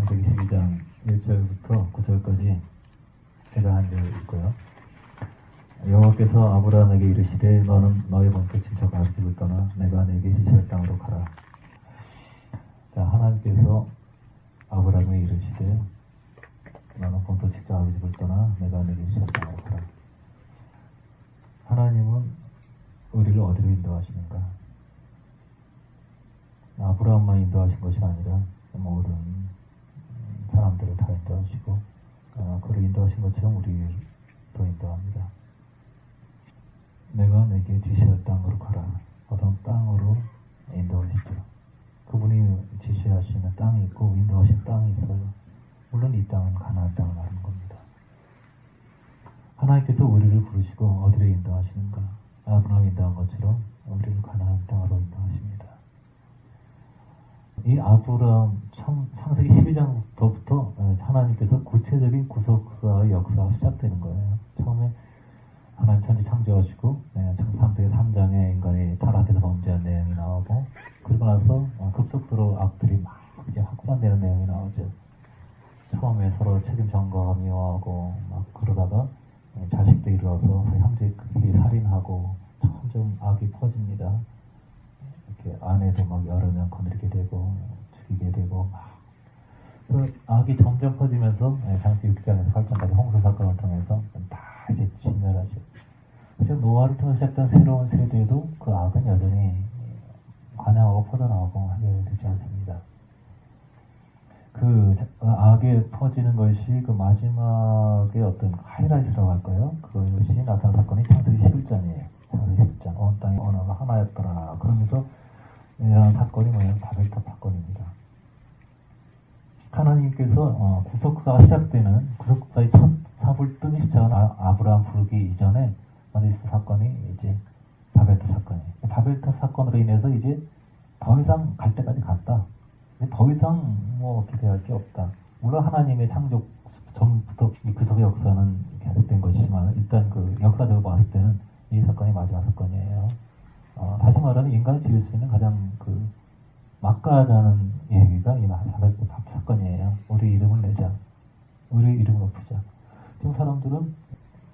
창세기 12장 1절부터 9절까지 제가 한 줄 있고요. 여호와께서 아브라함에게 이르시되 너는 너의 본토 친척 아비집을 떠나 내가 내게 지시할 땅으로 가라. 자, 하나님께서 아브라함에게 이르시되 너는 본토 친척 아비집을 떠나 내가 내게 지시할 땅으로 가라. 하나님은 우리를 어디로 인도하시는가? 아브라함만 인도하신 것이 아니라 모든 사람들을 다 인도하시고 그를 인도하신 것처럼 우리도 인도합니다. 내가 내게 지시할 땅으로 가라. 어떤 땅으로 인도하시죠. 그분이 지시하시는 땅이 있고 인도하신 땅이 있어요. 물론 이 땅은 가나안 땅을 말하는 겁니다. 하나님께서 우리를 부르시고 어디로 인도하시는가? 아브라함 인도한 것처럼 우리를 가나안 땅으로 인도하십니다. 이 아브라함 창세기 12장부터 하나님께서 구체적인 구속사의 역사가 시작되는 거예요. 처음에 하나님 천지 창조하시고 창세기 3장에 인간이 타락해서 범죄한 내용이 나오고, 그리고 나서 급속도로 악들이 막 이제 확산되는 내용이 나오죠. 처음에 서로 책임 전가가 미워하고 막 그러다가 자식도 이르러서 형제끼리 살인하고 점점 악이 퍼집니다. 이렇게 아내도 막 여러 명 건드리게 되고 죽이게 되고 막. 그래서 악이 점점 퍼지면서 창세기 6장에서 8장까지 홍수 사건을 통해서 다 이제 진멸하죠. 그래서 노아를 통해 시작된 새로운 세대에도 그 악은 여전히 관영하고 퍼져나오고 하게 되지 않습니다. 그 악에 퍼지는 것이 그 마지막에 어떤 하이라이트라고 할까요? 그것이 나타난 사건이 창세기 11장이에요. 창세기 11장. 온 땅이 언어가 하나였더라. 그러면서 이런 사건이 뭐냐면 바벨탑 사건입니다. 하나님께서 구속사가 시작되는 구속사의 첫 삽을 뜨기 시작한 아브라함 부르기 이전에 먼저 있었던 사건이 이제 바벨탑 사건이에요. 바벨탑 사건으로 인해서 이제 더 이상 갈 때까지 갔다. 더 이상 뭐 기대할 게 없다. 물론 하나님의 창조 전부터 이 구속의 역사는 계속된 것이지만 일단 그 역사적으로 봤을 때는 이 사건이 마지막 사건이에요. 다시 말하면 인간이 지을 수 있는 가장 그 막가자는 얘기가 이 바벨탑 사건이에요. 우리 이름을 내자. 우리 이름을 높이자. 지금 사람들은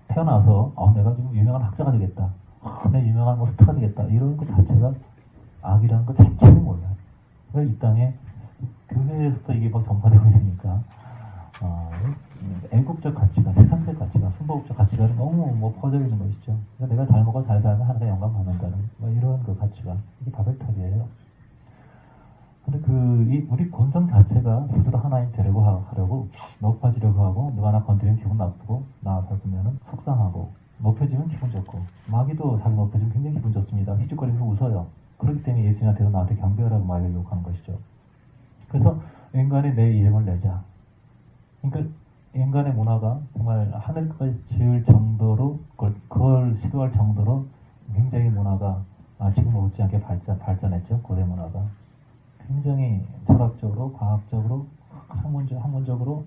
태어나서 내가 지금 유명한 학자가 되겠다. 내 유명한 뭐 스타가 되겠다. 이런 것 자체가 악이라는 것 자체를 몰라요. 그래서 이 땅에 교회에서도 이게 막 전파되고 있으니까 애국적 가치관, 세상적 가치관, 순보국적 가치관이 너무 뭐 퍼져 있는 것이죠. 그러니까 내가 잘 먹고 잘 살면 하나님의 영광 받는다는 뭐 이런 그 가치관, 이게 바벨탑이에요. 근데 우리 본성 자체가 스스로 하나님 되려고 하려고 높아지려고 하고, 누가 나 건드리면 기분 나쁘고, 나 밟으면 속상하고, 높여지면 기분 좋고, 마귀도 자기 높여지면 굉장히 기분 좋습니다. 희죽거리면서 웃어요. 그렇기 때문에 예수님한테도 나한테 경배하라고 말을 요구하는 것이죠. 그래서 인간이 내 이름을 내자. 그러니까 인간의 문화가 정말 하늘까지 지을 정도로 그걸 시도할 정도로 굉장히 문화가 지금 못지않게 발전했죠. 고대 문화가 굉장히 철학적으로 과학적으로 학문적으로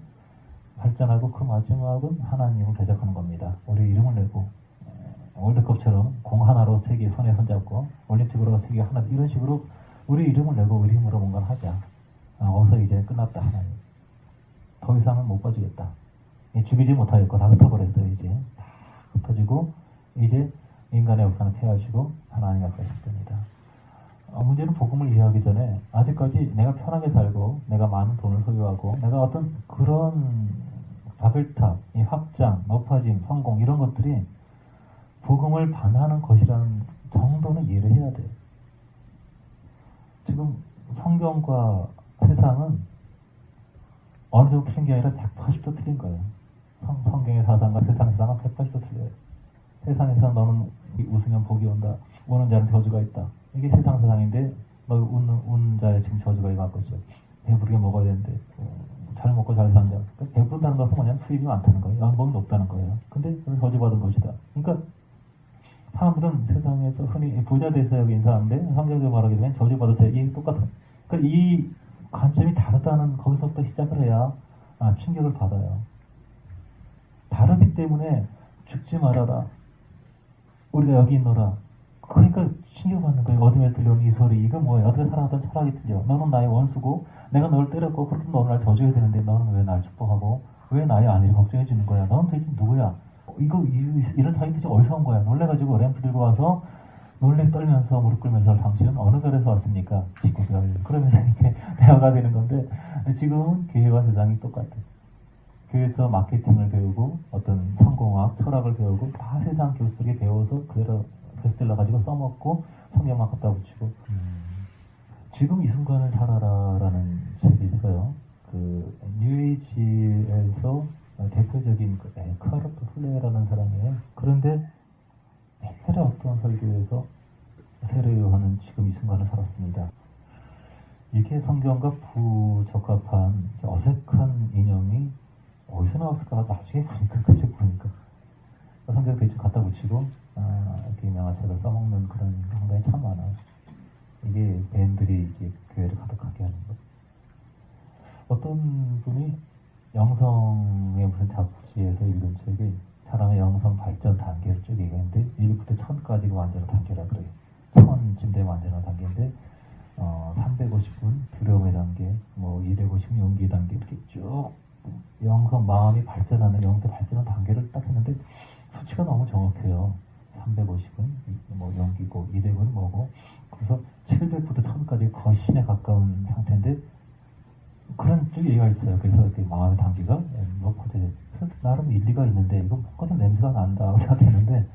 발전하고, 그 마지막은 하나님을 대적하는 겁니다. 우리 이름을 내고 월드컵처럼 공 하나로 세계 손에 손잡고 올림픽으로 세계 하나, 이런 식으로 우리 이름을 내고 우리 힘으로 뭔가를 하자. 어서 이제 끝났다. 하나님 더 이상은 못 봐주겠다. 죽이지 못하겠고 다 흩어버렸어요. 이제 다 흩어지고 이제 인간의 역사는 폐하시고 하나님의 역사가 시작됩니다. 문제는 복음을 이해하기 전에 아직까지 내가 편하게 살고 내가 많은 돈을 소유하고 내가 어떤 그런 바벨탑, 이 확장, 높아짐, 성공 이런 것들이 복음을 반하는 것이라는 정도는 이해를 해야 돼요. 지금 성경과 세상은 어느 정도 틀린 게 아니라 180도 틀린 거예요. 성경의 사상과 세상의 사상은 180도 틀려요. 세상에서 너는 웃으면 복이 온다. 우는 자는 저주가 있다. 이게 세상인데 너 웃는 자의 지금 저주가 임할 것이죠. 배부르게 먹어야 되는데 잘 먹고 잘 산다. 그러니까 배부르다는 것은 뭐냐면 수입이 많다는 거예요. 연봉이 높다는 거예요. 근데 그건 저주받은 것이다. 그러니까 사람들은 세상에서 흔히 부자 되세요 인사하는데 성경적으로 말하게 되면 저주받으세요. 이게 똑같은. 그러니까 이 관점이 다르다는 거기서부터 시작을 해야 충격을 받아요. 다르기 때문에 죽지 말아라. 우리가 여기 있노라. 그러니까 충격받는 거예요. 어둠에 들려오는 이 소리. 이거 뭐야? 어떻게 살아가던 철학이 틀려. 너는 나의 원수고 내가 널 때렸고 그렇게 너는 날 져줘야 되는데 너는 왜 날 축복하고 왜 나의 안위를 걱정해 주는 거야? 너는 도대체 누구야? 이런 자기 도대체 어디서 온 거야? 놀래가지고 램프 들고 와서 놀래 떨면서 무릎 꿇으면서 당신은 어느 별에서 왔습니까? 지구별. 그러면서 이렇게 대화가 되는 건데 지금은 교회와 세상이 똑같아요. 교회에서 마케팅을 배우고 어떤 성공학, 철학을 배우고 다 세상 교수 속에 배워서 그대로 베스트셀러 가지고 써먹고 성경만 갖다 붙이고 지금 이 순간을 살아라라는 책이 있어요. 그 뉴에이지에서 대표적인 에카르트 플레라는 사람이에요. 그런데 세례 어떤 설교에서 세례요한은 지금 이 순간을 살았습니다. 이게 성경과 부적합한 어색한 인형이 어디서 나왔을까? 나중에 보니까 그 책 보니까 성경 대충 갖다 붙이고 이렇게 유명한 책을 써먹는 그런 상당히 참 많아요. 이게 밴들이 이제 교회를 가득하게 하는 거. 어떤 분이 영성의 무슨 잡지에서 읽은 책이 사람의 영성 발전 단계를 쭉 얘기했는데 1부터 1000까지가 완전한 단계라 그래요. 1000쯤 되면 완전한 단계인데 350분 두려움의 단계, 뭐 250 용기의 단계 이렇게 쭉 영성 마음이 발전하는 영성 발전하는 단계를 딱 했는데 수치가 너무 정확해요. 350은 뭐 용기고 200은 뭐고 그래서 700부터 1000까지 거의 신에 가까운 상태인데 그런 쭉 얘기가 있어요. 그래서 이렇게 마음의 단계가 높아져요. 나름 일리가 있는데 이거 뭔가 좀 냄새가 난다 생각했는데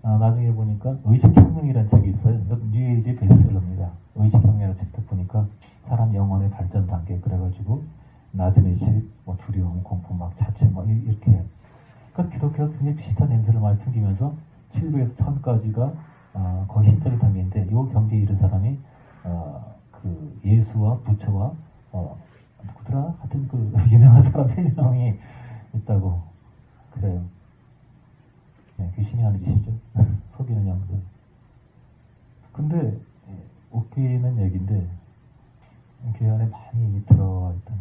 나중에 보니까 의식혁명이라는 책이 있어요. 뉴에이지 베스트셀러입니다. 의식혁명이라는 책 보니까 사람 영혼의 발전 단계 그래가지고 낮은 의식, 뭐 두려움, 공포, 막 자체 막 이렇게 그러니까 기독교가 굉장히 비슷한 냄새를 많이 풍기면서 700에서 1000까지가 거의 신적인 단계인데 이 경지에 이른 사람이 그 예수와 부처와 누구더라? 하여튼 그 유명한 사람 3명이 있다고 그래요. 네, 귀신이 하는 짓이죠. 속이는 양들. 근데 웃기는 얘기인데 교회 안에 많이 들어와 있던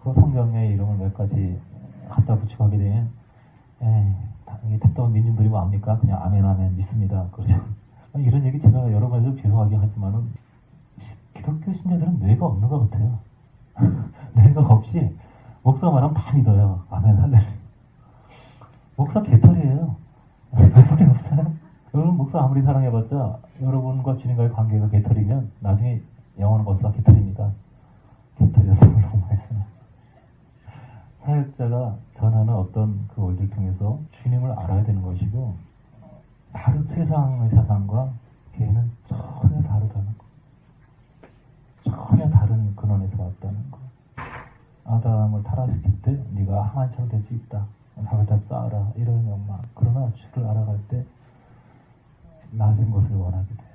그 성경의 이름을 몇 가지 갖다 붙이고 하게 되면 이게 답답한 민중들이 뭐 압니까? 그냥 아멘 믿습니다. 그러죠. 이런 얘기 제가 여러 가지로 죄송하게 하지만은 기독교 신자들은 뇌가 없는 것 같아요. 뇌가 없이 목사 말하면 다 믿어요. 아멘 할렐루야. 목사 개털이에요. 별볼이 없어요. 여러분 목사 아무리 사랑해봤자 여러분과 주님과의 관계가 개털이면 나중에 영원한 것과 개털입니다. 개털이라서 너무 많이 써요. 사역자가 전하는 어떤 그 원리를 통해서 주님을 알아야 되는 것이고 다른 세상의 사상과 걔는 전혀 다르다는 거. 전혀 다른 근원에서 왔다는 거. 아담을 타락시킬 때 네가 하나님처럼 될 수 있다. 답을 다 쌓아라. 이런 욕망. 그러나 주를 알아갈 때 낮은 것을 원하게 돼요.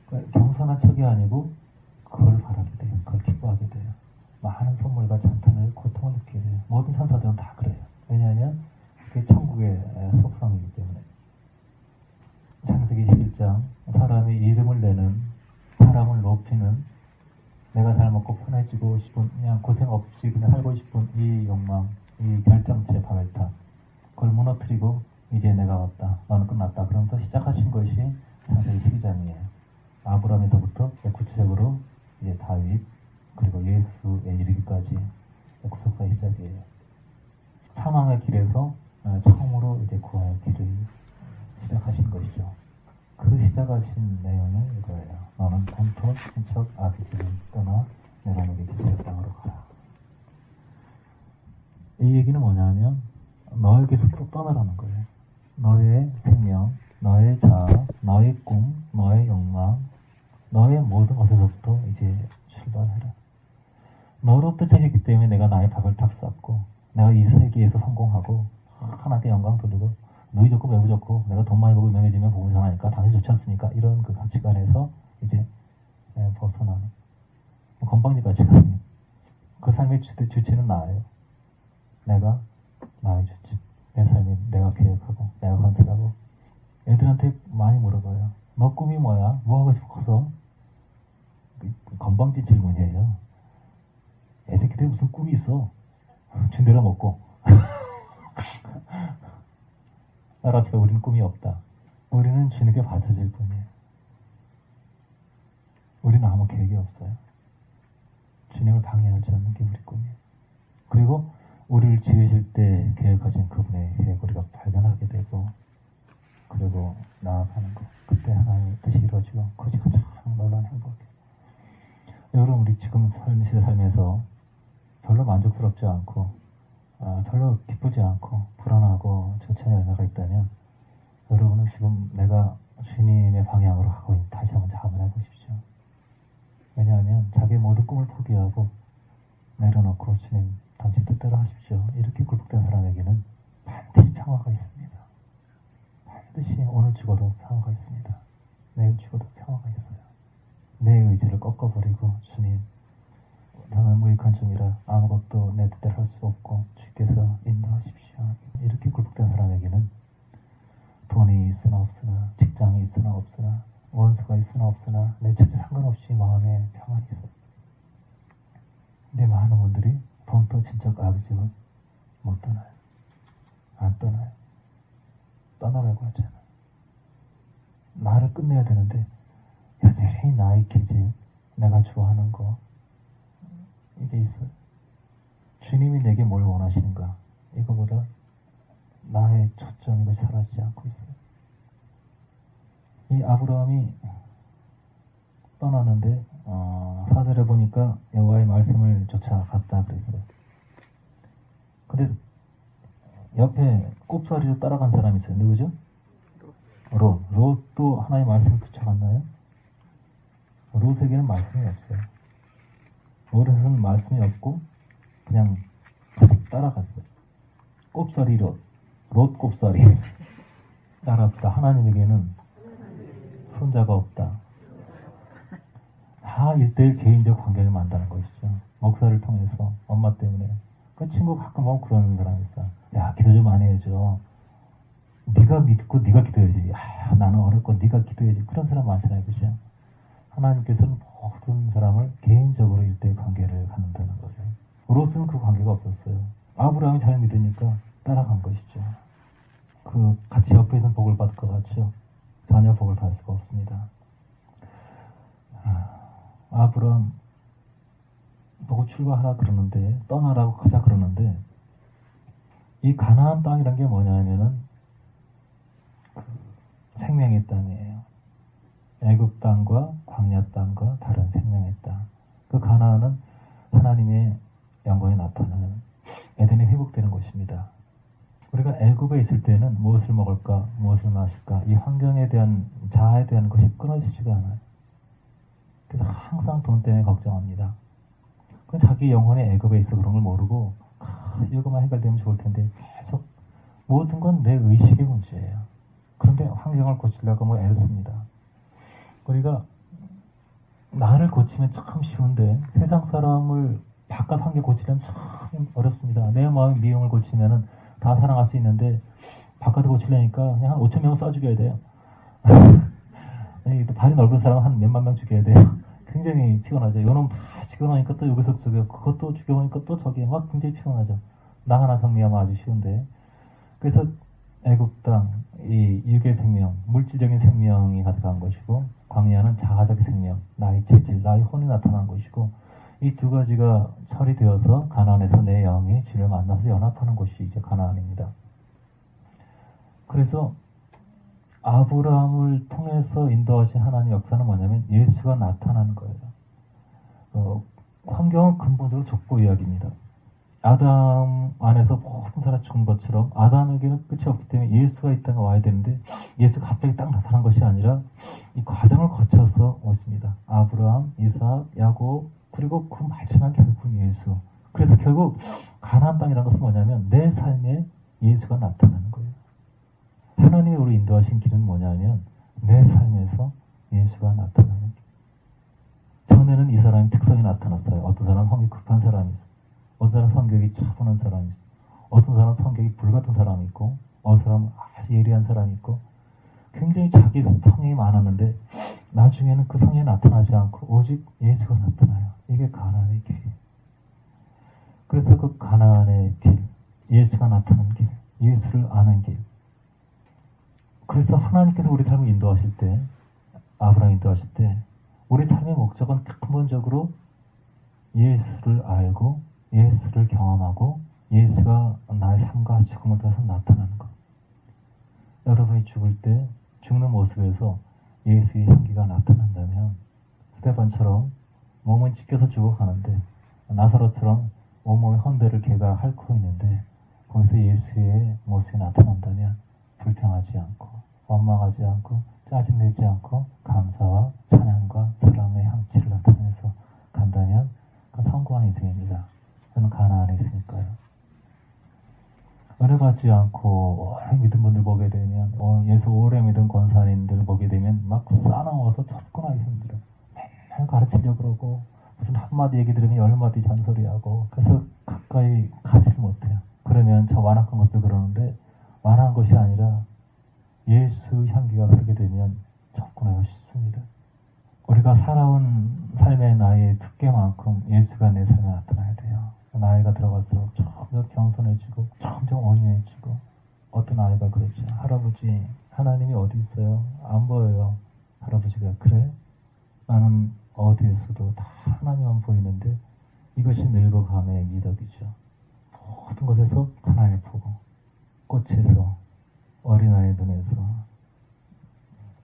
그러니까 경선한 척이 아니고 그걸 바라게 돼요. 그걸 기뻐하게 돼요. 많은 선물과 찬탄을 고통을 느끼게 돼요. 모든 천사들은 다 그래요. 왜냐하면 그게 천국의 속성이기 때문에. 창세기 11장 사람이 이름을 내는 사람을 높이는 내가 잘 먹고 편해지고 싶은 그냥 고생 없이 그냥 살고 싶은 이 욕망 이 결정체 바벨탑 그걸 무너뜨리고 이제 내가 왔다 너는 끝났다 그러면서 시작하신 것이 창세기 12장이에요. 아브라함에서부터 구체적으로 이제 다윗 그리고 예수에 이르기까지 구속사의 시작이에요. 사망의 길에서 처음으로 이제 구원의 길을 시작하신 것이죠. 그 시작하신 내용은 이거예요. 너는 본토 친척 아비집을 떠나 내가 너에게 기대의 땅으로 가라. 이 얘기는 뭐냐면 너에게서부터 떠나라는 거예요. 너의 생명, 너의 자아, 너의 꿈, 너의 욕망, 너의 모든 것에서부터 이제 출발해라. 너로부터 생겼기 때문에 내가 나의 바벨탑 쌓고 내가 이 세계에서 성공하고 하나님께 영광 돌리고 누이 좋고 매부 좋고 내가 돈 많이 벌고 유명해지면 복음이 전하니까 당연히 좋지 않습니까? 이런 그 가치관에서 이제 벗어나는 건방지까지 가요. 그 삶의 주체는 나예요. 내가 나의 주체. 내 삶이 내가 계획하고 내가 건설하고 애들한테 많이 물어봐요. 너 꿈이 뭐야? 뭐 하고 싶어서? 건방진 질문이에요. 애새끼들이 무슨 꿈이 있어? 준대로 먹고 따라서 우리는 꿈이 없다. 우리는 주님께 바쳐질 뿐이에요. 우리는 아무 계획이 없어요. 주님을 방해하지 않는 게 우리 꿈이에요. 그리고 우리를 지으실 때 계획하신 그분의 계획 우리가 발견하게 되고, 그리고 나아가는 것. 그때 하나님의 뜻이 이루어지고, 그것이 가장 놀라운 행복이에요. 여러분, 우리 지금 삶에서 별로 만족스럽지 않고, 별로 기쁘지 않고, 불안하고, 저체한 열매가 있다면, 여러분은 지금 내가 주님의 방향으로 가고 있는, 다시 한번 자문해 보십시오. 왜냐하면 자기의 모든 꿈을 포기하고 내려놓고 주님 당신 뜻대로 하십시오. 이렇게 굴복된 사람에게는 반드시 평화가 있습니다. 반드시 오늘 죽어도 평화가 있습니다. 내일 죽어도 평화가 있어요. 내 의지를 꺾어버리고 주님, 나는 무익한 종이라 아무것도 내 뜻대로 할 수 없고 주께서 인도하십시오. 이렇게 굴복된 사람에게는 돈이 있으나 없으나, 직장이 있으나 없으나, 원수가 있으나 없으나 내 처지 상관없이 마음에 평안이 있어요. 근데 많은 분들이 돈도 진짜 아버지가 못 떠나요. 안 떠나요. 떠나라고 하잖아. 나를 끝내야 되는데 여전히 나의 기질, 내가 좋아하는 거, 이게 있어요. 주님이 내게 뭘 원하시는가, 이거보다 나의 초점이 사라지지 않고 있어요. 이 아브라함이 떠났는데 4절에 보니까 여호와의 말씀을 쫓아갔다 그랬어요. 근데 옆에 꼽사리로 따라간 사람이 있어요. 누구죠? 롯도 하나님의 말씀을 쫓아갔나요? 롯에게는 말씀이 없어요. 롯에게는 말씀이 없고 그냥 따라갔어요. 꼽사리 롯 꼽사리 따라갔다. 하나님에게는 손자가 없다. 다 1대1 개인적 관계를 만드는 것이죠. 목사를 통해서 엄마 때문에. 그 친구 가끔 보면 그런 사람이 있어. 야, 기도 좀 안 해야죠. 네가 믿고 네가 기도해야지. 나는 어렵고 네가 기도해야지. 그런 사람 많잖아요. 그죠? 하나님께서는 모든 사람을 개인적으로 1대1 관계를 갖는다는 거죠. 롯은 그 관계가 없었어요. 아브라함이 잘 믿으니까 따라간 것이죠. 그 같이 옆에 있는 복을 받을 것 같죠. 전혀 복을 받을 수가 없습니다. 아브라함 보고 출발하라 그러는데, 떠나라고 가자 그러는데, 이 가나안 땅이란 게 뭐냐면은 생명의 땅이에요. 애굽 땅과 광야 땅과 다른 생명의 땅. 그 가나안은 하나님의 영광이 나타나는 에덴이 회복되는 곳입니다. 우리가 애굽에 있을 때는 무엇을 먹을까, 무엇을 마실까, 이 환경에 대한 자아에 대한 것이 끊어지지가 않아요. 그래서 항상 돈 때문에 걱정합니다. 자기 영혼의 애굽에 있어 그런 걸 모르고 이거만 해결되면 좋을 텐데 계속 모든 건 내 의식의 문제예요. 그런데 환경을 고치려고 뭐 애를 씁니다. 우리가 나를 고치면 참 쉬운데 세상 사람을 바깥 환경 고치려면 참 어렵습니다. 내 마음의 미움을 고치면은 다 사랑할 수 있는데 바깥을 고치려니까 그냥 한 5천 명을 쏴 죽여야 돼요. 발이 넓은 사람은 한 몇만 명 죽여야 돼요. 굉장히 피곤하죠. 요놈 다 죽여놓으니까 또 여기서 죽여, 그것도 죽여놓으니까 또 저기 막 굉장히 피곤하죠. 나 하나 정리하면 아주 쉬운데. 그래서 애굽 땅, 이 육의 생명, 물질적인 생명이 가득한 것이고, 광야는 자아적 생명, 나의 체질, 나의 혼이 나타난 것이고, 이 두 가지가 처리되어서 가나안에서 내 영이 주를 만나서 연합하는 것이 이제 가나안입니다. 그래서 아브라함을 통해서 인도하신 하나님의 역사는 뭐냐면 예수가 나타나는 거예요. 환경은 근본적으로 족보 이야기입니다. 아담 안에서 모든 사람이 죽은 것처럼 아담에게는 끝이 없기 때문에 예수가 이 땅에 와야 되는데 예수가 갑자기 딱 나타난 것이 아니라 이 과정을 거쳐서 오십니다. 아브라함, 이삭, 야곱, 그리고 그 마지막 결국 예수. 그래서 결국 가나안 땅이라는 것은 뭐냐면 내 삶에 예수가 나타나는 거예요. 하나님이 우리 인도하신 길은 뭐냐면 내 삶에서 예수가 나타나는 길. 전에는 이 사람의 특성이 나타났어요. 어떤 사람은 성격이 급한 사람이 있어요. 어떤 사람은 성격이 차분한 사람이 있어요. 어떤 사람은 성격이 불같은 사람이 있고 어떤 사람은 아주 예리한 사람이 있고 굉장히 자기 성향이 많았는데 나중에는 그 성향이 나타나지 않고 오직 예수가 나타나요. 이게 가나안의 길이에요. 그래서 그 가나안의 길, 예수가 나타나는 길, 예수를 아는 길. 그래서 하나님께서 우리 삶을 인도하실 때, 아브라함 인도하실 때 우리 삶의 목적은 근본적으로 예수를 알고 예수를 경험하고 예수가 나의 삶과 죽음을 통해서 나타나는 것. 여러분이 죽을 때 죽는 모습에서 예수의 향기가 나타난다면 스테반처럼 몸은 찢겨서 죽어가는데 나사로처럼 온몸의 헌대를 걔가 핥고 있는데 거기서 예수의 모습이 나타난다면 불평하지 않고 원망하지 않고 짜증내지 않고 감사와 찬양과 사랑의 향취를 나타내서 간다면 그건 성공한 인생입니다. 저는 가나안에 있으니까요. 은혜 받지 않고 오래 믿은 분들 보게 되면 예수 오래 믿은 권사님들 보게 되면 막 싸나워서 접근하기 힘들어. 맨날 가르치려고 그러고 무슨 한마디 얘기 들으면 10마디 잔소리하고 그래서 가까이 가지를 못해요. 그러면 저 완악한 것들 그러는데 완악한 것이 아니라 예수 향기가 흐르게 되면 접근하기 쉽습니다. 우리가 살아온 삶의 나이의 두께만큼 예수가 내 삶에 나타나야 돼요. 나이가 들어갈수록 점점 겸손해지고 점점 온유해지고 어떤 아이가 그러죠. 할아버지 하나님이 어디 있어요? 안 보여요. 할아버지가 그래? 나는 어디에서도 다 하나님만 보이는데 이것이 늙어감의 미덕이죠. 모든 것에서 하나님을 보고 꽃에서 어린아이의 눈에서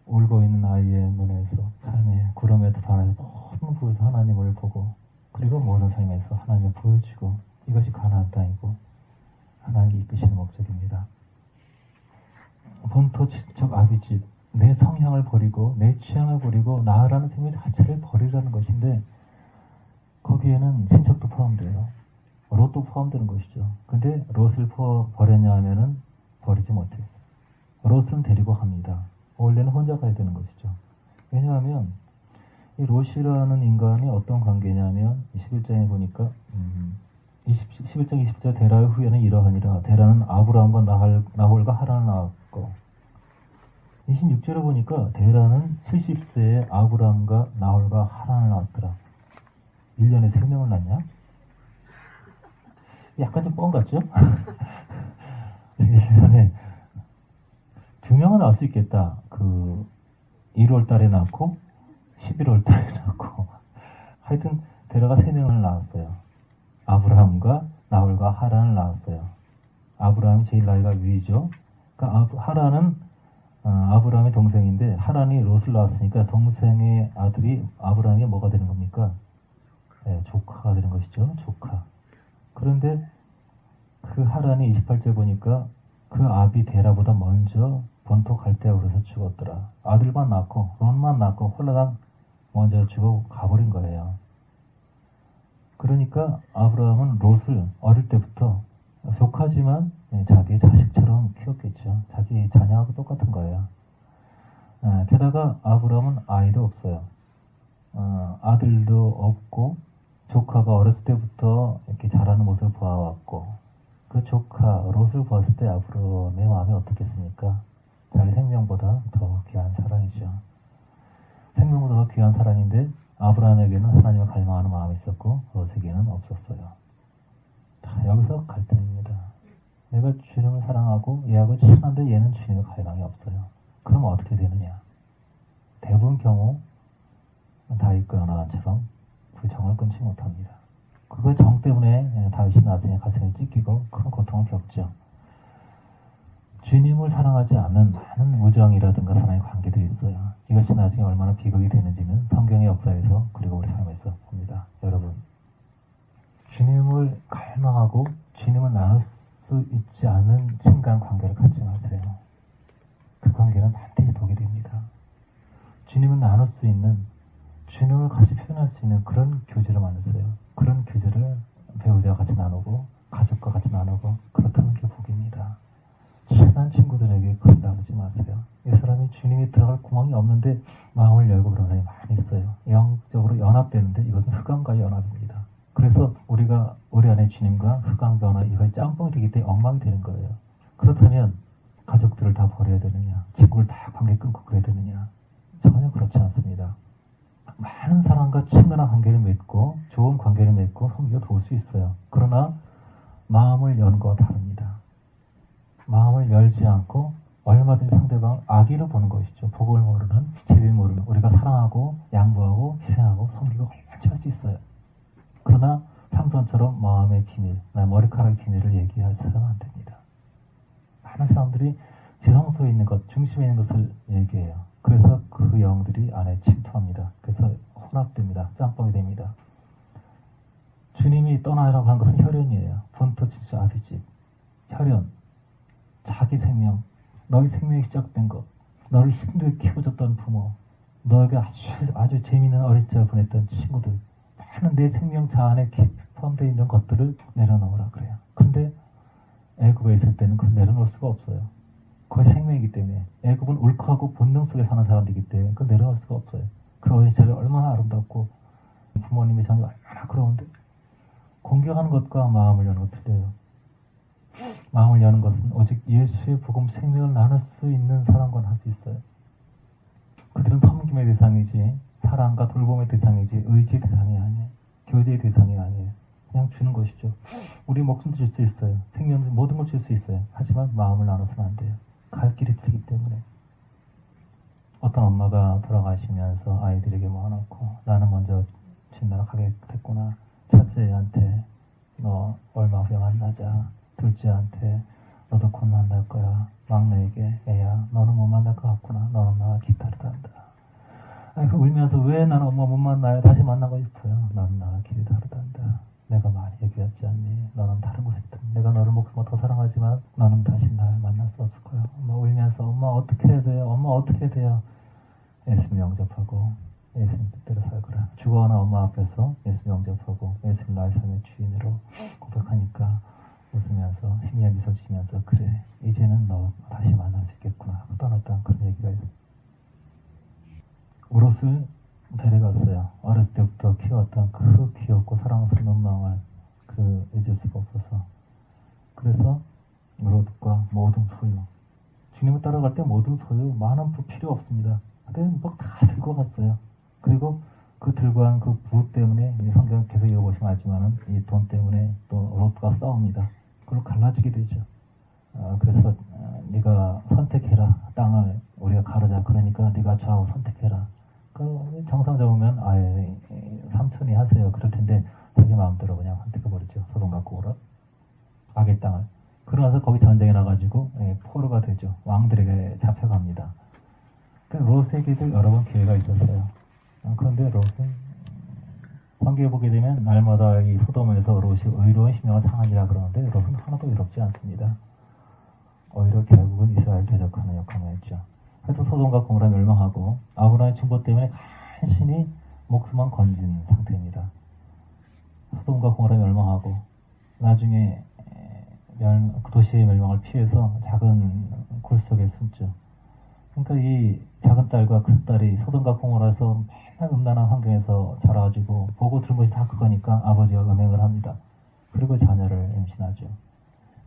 울고 있는 아이의 눈에서 삶의 구름에도 반해서 모든 부에서 하나님을 보고 그리고 모든 삶에서 하나님을 보여주고 이것이 가나안 땅이고 하나님이 이끄시는 목적입니다. 본토 친척 아비집 내 성향을 버리고 내 취향을 버리고 나라는 생명 자체를 버리라는 것인데 거기에는 친척도 포함돼요. 롯도 포함되는 것이죠. 근데 롯을 버렸냐 하면은 버리지 못했어요. 롯은 데리고 갑니다. 원래는 혼자 가야 되는 것이죠. 왜냐하면 이 롯이라는 인간이 어떤 관계냐면 21장에 보니까 11장 20절 데라의 후예는 이러하니라. 데라는 아브라함과 나홀과 하란을 낳았고 26절에 보니까 데라는 70세에 아브라함과 나홀과 하란을 낳았더라. 1년에 3명을 낳냐? 약간 좀 뻥 같죠? 1년에 2명은 낳을 수 있겠다. 1월 달에 낳고 11월 달에 낳고 하여튼 데라가 3명을 낳았어요. 아브라함과 나홀과 하란을 낳았어요. 아브라함이 제일 나이가 위죠. 그러니까 하란은 아브라함의 동생인데 하란이 롯을 낳았으니까 동생의 아들이 아브라함이 뭐가 되는 겁니까? 네, 조카가 되는 것이죠. 조카. 그런데 그 하란이 28절 보니까 그 아비 데라보다 먼저 본토 갈대아 그래서 죽었더라. 아들만 낳고 롯만 낳고 홀라당 먼저 죽어 가버린 거예요. 그러니까 아브라함은 롯을 어릴 때부터 조카지만 자기 자식처럼 키웠겠죠. 자기 자녀하고 똑같은 거예요. 게다가 아브라함은 아이도 없어요. 아들도 없고 조카가 어렸을 때부터 이렇게 자라는 모습을 보아왔고 그 조카 롯을 봤을 때 아브라함의 마음이 어떻겠습니까? 자기 생명보다 더 귀한 사랑이죠. 생명보다 더 귀한 사랑인데 아브라함에게는 하나님을 갈망하는 마음이 있었고 롯에게는 없었어요. 여기서 갈등입니다. 내가 주님을 사랑하고 얘하고 친한데 얘는 주님의 갈망이 없어요. 그럼 어떻게 되느냐? 대부분 경우 다윗과 요나단처럼 그 정을 끊지 못합니다. 그 정 때문에 다윗이 나중에 가슴에 찢기고 큰 고통을 겪죠. 주님을 사랑하지 않는 많은 우정이라든가 사랑의 관계들이 있어요. 이것이 나중에 얼마나 비극이 되는지는 성경의 역사에서 그리고 우리 삶에서 봅니다. 여러분, 주님을 갈망하고 주님을 나눌 수 있지 않은 친간 관계를 갖지 마세요. 그 관계는 반드시 독이 됩니다. 주님을 나눌 수 있는, 주님을 같이 표현할 수 있는 그런 교제를 만드세요. 그런 교제를 배우자와 같이 나누고 가족과 같이 나누고 그렇다는 게 복입니다. 친한 친구들에게 그런 나누지 마세요. 이 사람이 주님이 들어갈 구멍이 없는데 마음을 열고 그런 사람이 많이 있어요. 영적으로 연합되는데 이것은 흑암과의 연합입니다. 그래서 우리가 우리 안에 주님과 흑암 변화 이것이 짬뽕이 되기 때문에 엉망이 되는 거예요. 그렇다면 가족들을 다 버려야 되느냐? 친구를 다 관계 끊고 그래야 되느냐? 전혀 그렇지 않습니다. 많은 사람과 친근한 관계를 맺고 좋은 관계를 맺고 섬기고 도울 수 있어요. 그러나 마음을 여는 것과 다릅니다. 마음을 열지 않고 얼마든지 상대방을 악의로 보는 것이죠. 복을 모르는, 재비 모르는 우리가 사랑하고 양보하고 희생하고 섬기고 얼마든지 할 수 있어요. 그러나 삼손처럼 마음의 비밀, 머리카락의 비밀을 얘기해서는 안 됩니다. 많은 사람들이 지성소에 있는 것, 중심에 있는 것을 얘기해요. 그래서 그 영들이 안에 침투합니다. 그래서 혼합됩니다. 짬뽕이 됩니다. 주님이 떠나라고 한 것은 혈연이에요. 본토 진짜 아비집. 혈연. 자기 생명. 너희 생명이 시작된 것. 너를 힘들게 키워줬던 부모. 너에게 아주 재미있는 어린 시절 보냈던 친구들. 많은 내 생명차 안에 포함되어 있는 것들을 내려놓으라 그래요. 근데 애굽에 있을 때는 그걸 내려놓을 수가 없어요. 그것이 생명이기 때문에. 애굽은 울컥하고 본능 속에 사는 사람들이기 때문에 그걸 내려놓을 수가 없어요. 그 어린 시절이 얼마나 아름답고 부모님의 정이 얼마나 그러운데 공격하는 것과 마음을 여는 것 틀려요. 마음을 여는 것은 오직 예수의 복음 생명을 나눌 수 있는 사람과는 할 수 있어요. 그들은 섬김의 대상이지 사랑과 돌봄의 대상이지 의지의 대상이 아니에요. 교제의 대상이 아니에요. 그냥 주는 것이죠. 우리 목숨도 줄 수 있어요. 생명 모든 걸 줄 수 있어요. 하지만 마음을 나눠서는 안 돼요. 갈 길이 틀리기 때문에. 어떤 엄마가 돌아가시면서 아이들에게 모아놓고 나는 먼저 진나라 가게 됐구나. 첫째한테 너 얼마 후에 만나자. 둘째한테 너도 곧 만날 거야. 막내에게 애야 너는 못 만날 것 같구나. 너는 나와 기타를 단다. 아이고 울면서 왜 나는 엄마 못 만나요? 다시 만나고 싶어요. 너는 나와 길이 다르단다. 내가 많이 얘기했지 않니? 너는 다른 곳에 있다. 내가 너를 목숨보다 더 사랑하지만 너는 다시 날 만날 수 없을 거야. 엄마 울면서 엄마 어떻게 해야 돼요? 엄마 어떻게 해야 돼요? 예수님 영접하고 예수님 뜻대로 살거라. 죽어가는 엄마 앞에서 예수님 영접하고 예수님 나의 삶의 주인으로 고백하니까 웃으면서 희미한 미소 지면서 그래 이제는 너 다시 만날 수 있겠구나 하고 떠났다는 그런 얘기가 있어요. 우롯을 데려갔어요. 어렸을 때부터 키웠던 그 귀엽고 사랑스러운 음망을 잊을 수가 없어서. 그래서 우롯과 모든 소유, 주님을 따라갈 때 모든 소유 많은 부 필요 없습니다. 근데 뭐 다 들고 갔어요. 그리고 그 들고 간 그 부 때문에 성경 계속 읽어보시면 알지만은 이 돈 때문에 또 롯과 싸웁니다. 그걸 갈라지게 되죠. 그래서 네가 선택해라. 땅을 우리가 가르자. 그러니까 네가 좌우 선택해라. 정상적으로 보면 아예 삼촌이 하세요. 그럴 텐데 자기 마음대로 그냥 선택해버리죠. 소돔과 고모라 악의 땅을. 그러면서 거기 전쟁이 나가지고 포로가 되죠. 왕들에게 잡혀갑니다. 롯에게도 여러 번 기회가 있었어요. 그런데 롯은 성경에 보게 되면 날마다 이 소돔에서 롯이 의로운 심령을 상하니라 그러는데 롯은 하나도 의롭지 않습니다. 오히려 결국은 이스라엘 대적하는 역할을 했죠. 그래서 소돔과 고모라 멸망하고 아브라함의 충고 때문에 간신히 목숨만 건진 상태입니다. 소돔과 고모라 멸망하고 나중에 도시의 멸망을 피해서 작은 굴 속에 숨죠. 그러니까 이 작은 딸과 큰 딸이 소돔과 고모라에서 맨날 음란한 환경에서 자라가지고 보고 들은 것이 다 그거니까 아버지가 음행을 합니다. 그리고 자녀를 임신하죠.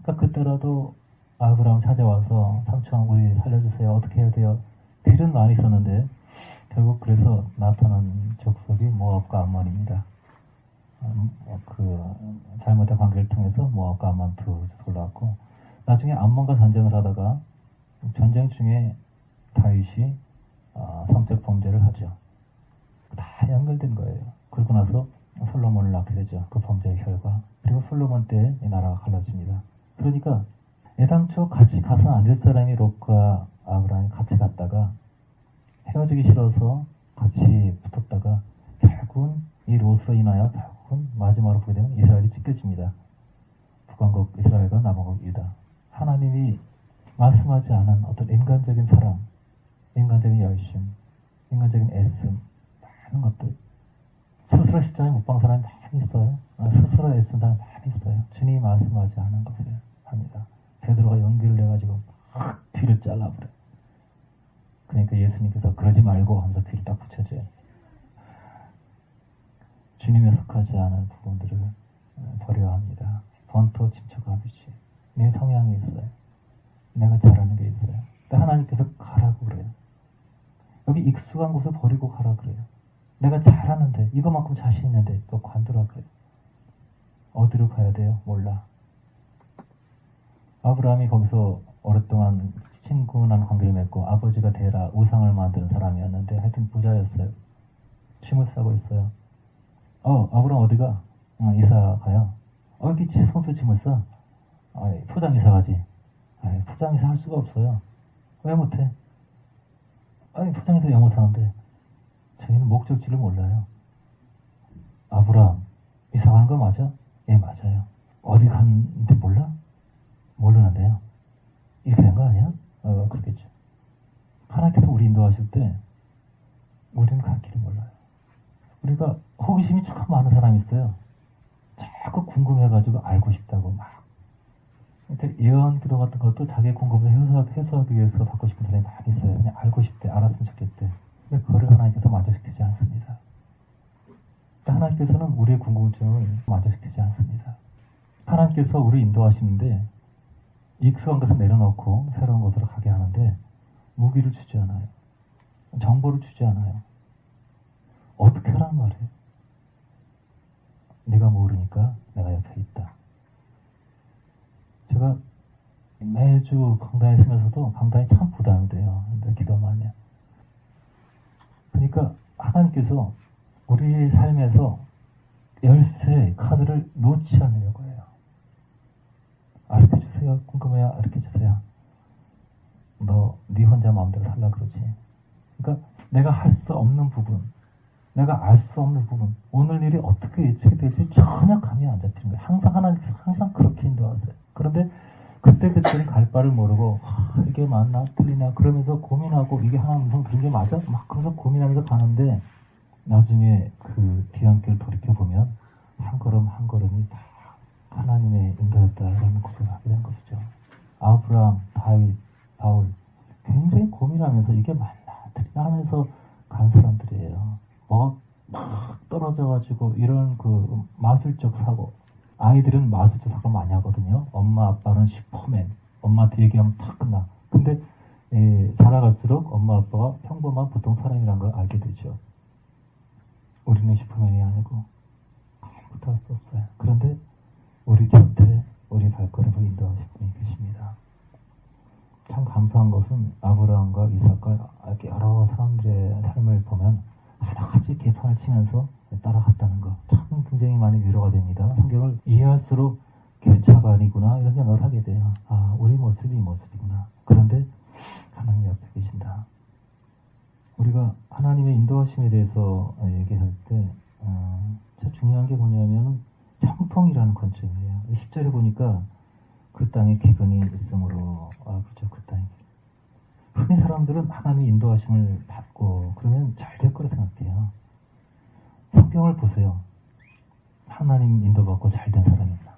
그러니까 그때라도 아브라함 찾아와서 삼촌 우리 살려주세요. 어떻게 해야 돼요? 딜은 많이 있었는데 결국 그래서 나타난 족속이 모압과 암몬입니다. 잘못된 관계를 통해서 모압과 암몬 두 올라왔고 나중에 암몬과 전쟁을 하다가 전쟁 중에 다윗이 성적 범죄를 하죠. 다 연결된 거예요. 그러고 나서 솔로몬을 낳게 되죠. 그 범죄의 결과. 그리고 솔로몬 때 이 나라가 갈라집니다. 그러니까 애당초 같이 가서는 안 될 사람이 롯과 아브라함이 같이 갔다가 헤어지기 싫어서 같이 붙었다가 결국은 이 롯으로 인하여 결국은 마지막으로 보게 되면 이스라엘이 찢겨집니다. 북왕국 이스라엘과 남왕국 유다. 하나님이 말씀하지 않은 어떤 인간적인 사랑, 인간적인 열심, 인간적인 애씀, 많은 것들. 스스로 십자가에 못 박은 사람이 많이 있어요. 스스로 애쓴 사람이 많이 있어요. 주님이 말씀하지 않은 것을 합니다. 베드로가 용기를 내가지고 귀를 잘라버려. 그러니까 예수님께서 그러지 말고 하면서 귀를 딱 붙여줘요. 주님에 속하지 않은 부분들을 버려야 합니다. 번토 친척아비지. 내 성향이 있어요. 내가 잘하는 게 있어요. 근데 하나님께서 가라고 그래요. 여기 익숙한 곳을 버리고 가라 그래요. 내가 잘하는데 이거만큼 자신 있는데 또 관두라 그래요. 어디로 가야 돼요? 몰라. 아브라함이 거기서 오랫동안 친구난 관계를 맺고 아버지가 데라 우상을 만드는 사람이었는데 하여튼 부자였어요. 침을 싸고 있어요. 아브라함 어디가? 이사가요. 이렇게 성수 짐을 싸? 포장이사 가지. 포장이사 할 수가 없어요. 왜 못해? 포장이사 영어 못하는데. 저희는 목적지를 몰라요. 아브라함, 이사 가는 거 맞아? 예, 맞아요. 어디 갔는데 몰라? 모르는데요. 이렇게 된 거 아니야? 그렇겠죠. 하나님께서 우리 인도하실 때 우리는 갈 길을 몰라요. 우리가 호기심이 참 많은 사람이 있어요. 자꾸 궁금해가지고 알고 싶다고 막. 예언 기도 같은 것도 자기의 궁금을 해소하기 위해서 받고 싶은 사람이 많이 있어요. 그냥 알고 싶대, 알았으면 좋겠대. 근데 그거를 하나님께서 만족시키지 않습니다. 하나님께서는 우리의 궁금증을 만족시키지 않습니다. 하나님께서 우리 인도하시는데 익숙한 것을 내려놓고 새로운 곳으로 가게 하는데 무기를 주지 않아요. 정보를 주지 않아요. 어떻게 하란 말이에요? 네가 모르니까 내가 옆에 있다. 제가 매주 강단에 있으면서도 강단이 참 부담이 돼요. 기도만 해요. 그러니까 하나님께서 우리 삶에서 열쇠 카드를 놓지 않으려고 해요. 알려주세요. 궁금해요. 알려주세요. 네 혼자 마음대로 살라 그러지. 그러니까 내가 할 수 없는 부분, 내가 알 수 없는 부분, 오늘 일이 어떻게 예측이 될지 전혀 감이 안 잡히는 거예요. 항상 하나님께서 항상 그렇게 인도하세요. 그런데 그때는 갈 바를 모르고 이게 맞나 틀리나 그러면서 고민하고 이게 하나님 음성 들은 게 맞아? 막 그래서 고민하면서 가는데 나중에 그 뒤안길 돌이켜보면 한 걸음 한 걸음이 다 하나님의 인도였다라는 고백을 하게 된 것이죠. 아브라함, 다윗, 바울 굉장히 고민하면서 이게 맞나 틀리나 하면서 간 사람들이에요. 뭐가 막 떨어져가지고 이런 그 마술적 사고, 아이들은 마술적 사고 많이 하거든요. 엄마 아빠는 슈퍼맨, 엄마한테 얘기하면 다 끝나. 근데 자라갈수록 엄마 아빠가 평범한 보통 사람이란 걸 알게 되죠. 우리는 슈퍼맨이 아니고 아무것도 할 수 없어요. 그런데 우리 곁에 우리 발걸음을 인도하실 분이 계십니다. 참 감사한 것은 아브라함과 이삭과 여러 사람들의 삶을 보면 하나같이 개판을 치면서 따라갔다는 것. 참 굉장히 많이 위로가 됩니다. 성경을 이해할수록 개차반이구나 이런 생각을 하게 돼요. 우리 모습이 이 모습이구나. 그런데 하나님 옆에 계신다. 우리가 하나님의 인도하심에 대해서 얘기할 때 참 중요한 게 뭐냐면 형통이라는 관점이에요. 10절에 보니까 그 땅에 기근이 있으므로 그렇죠. 그 땅에 흔히 사람들은 하나님의 인도하심을 받고 그러면 잘 될 거라 생각해요. 성경을 보세요. 하나님 인도받고 잘 된 사람이 있나?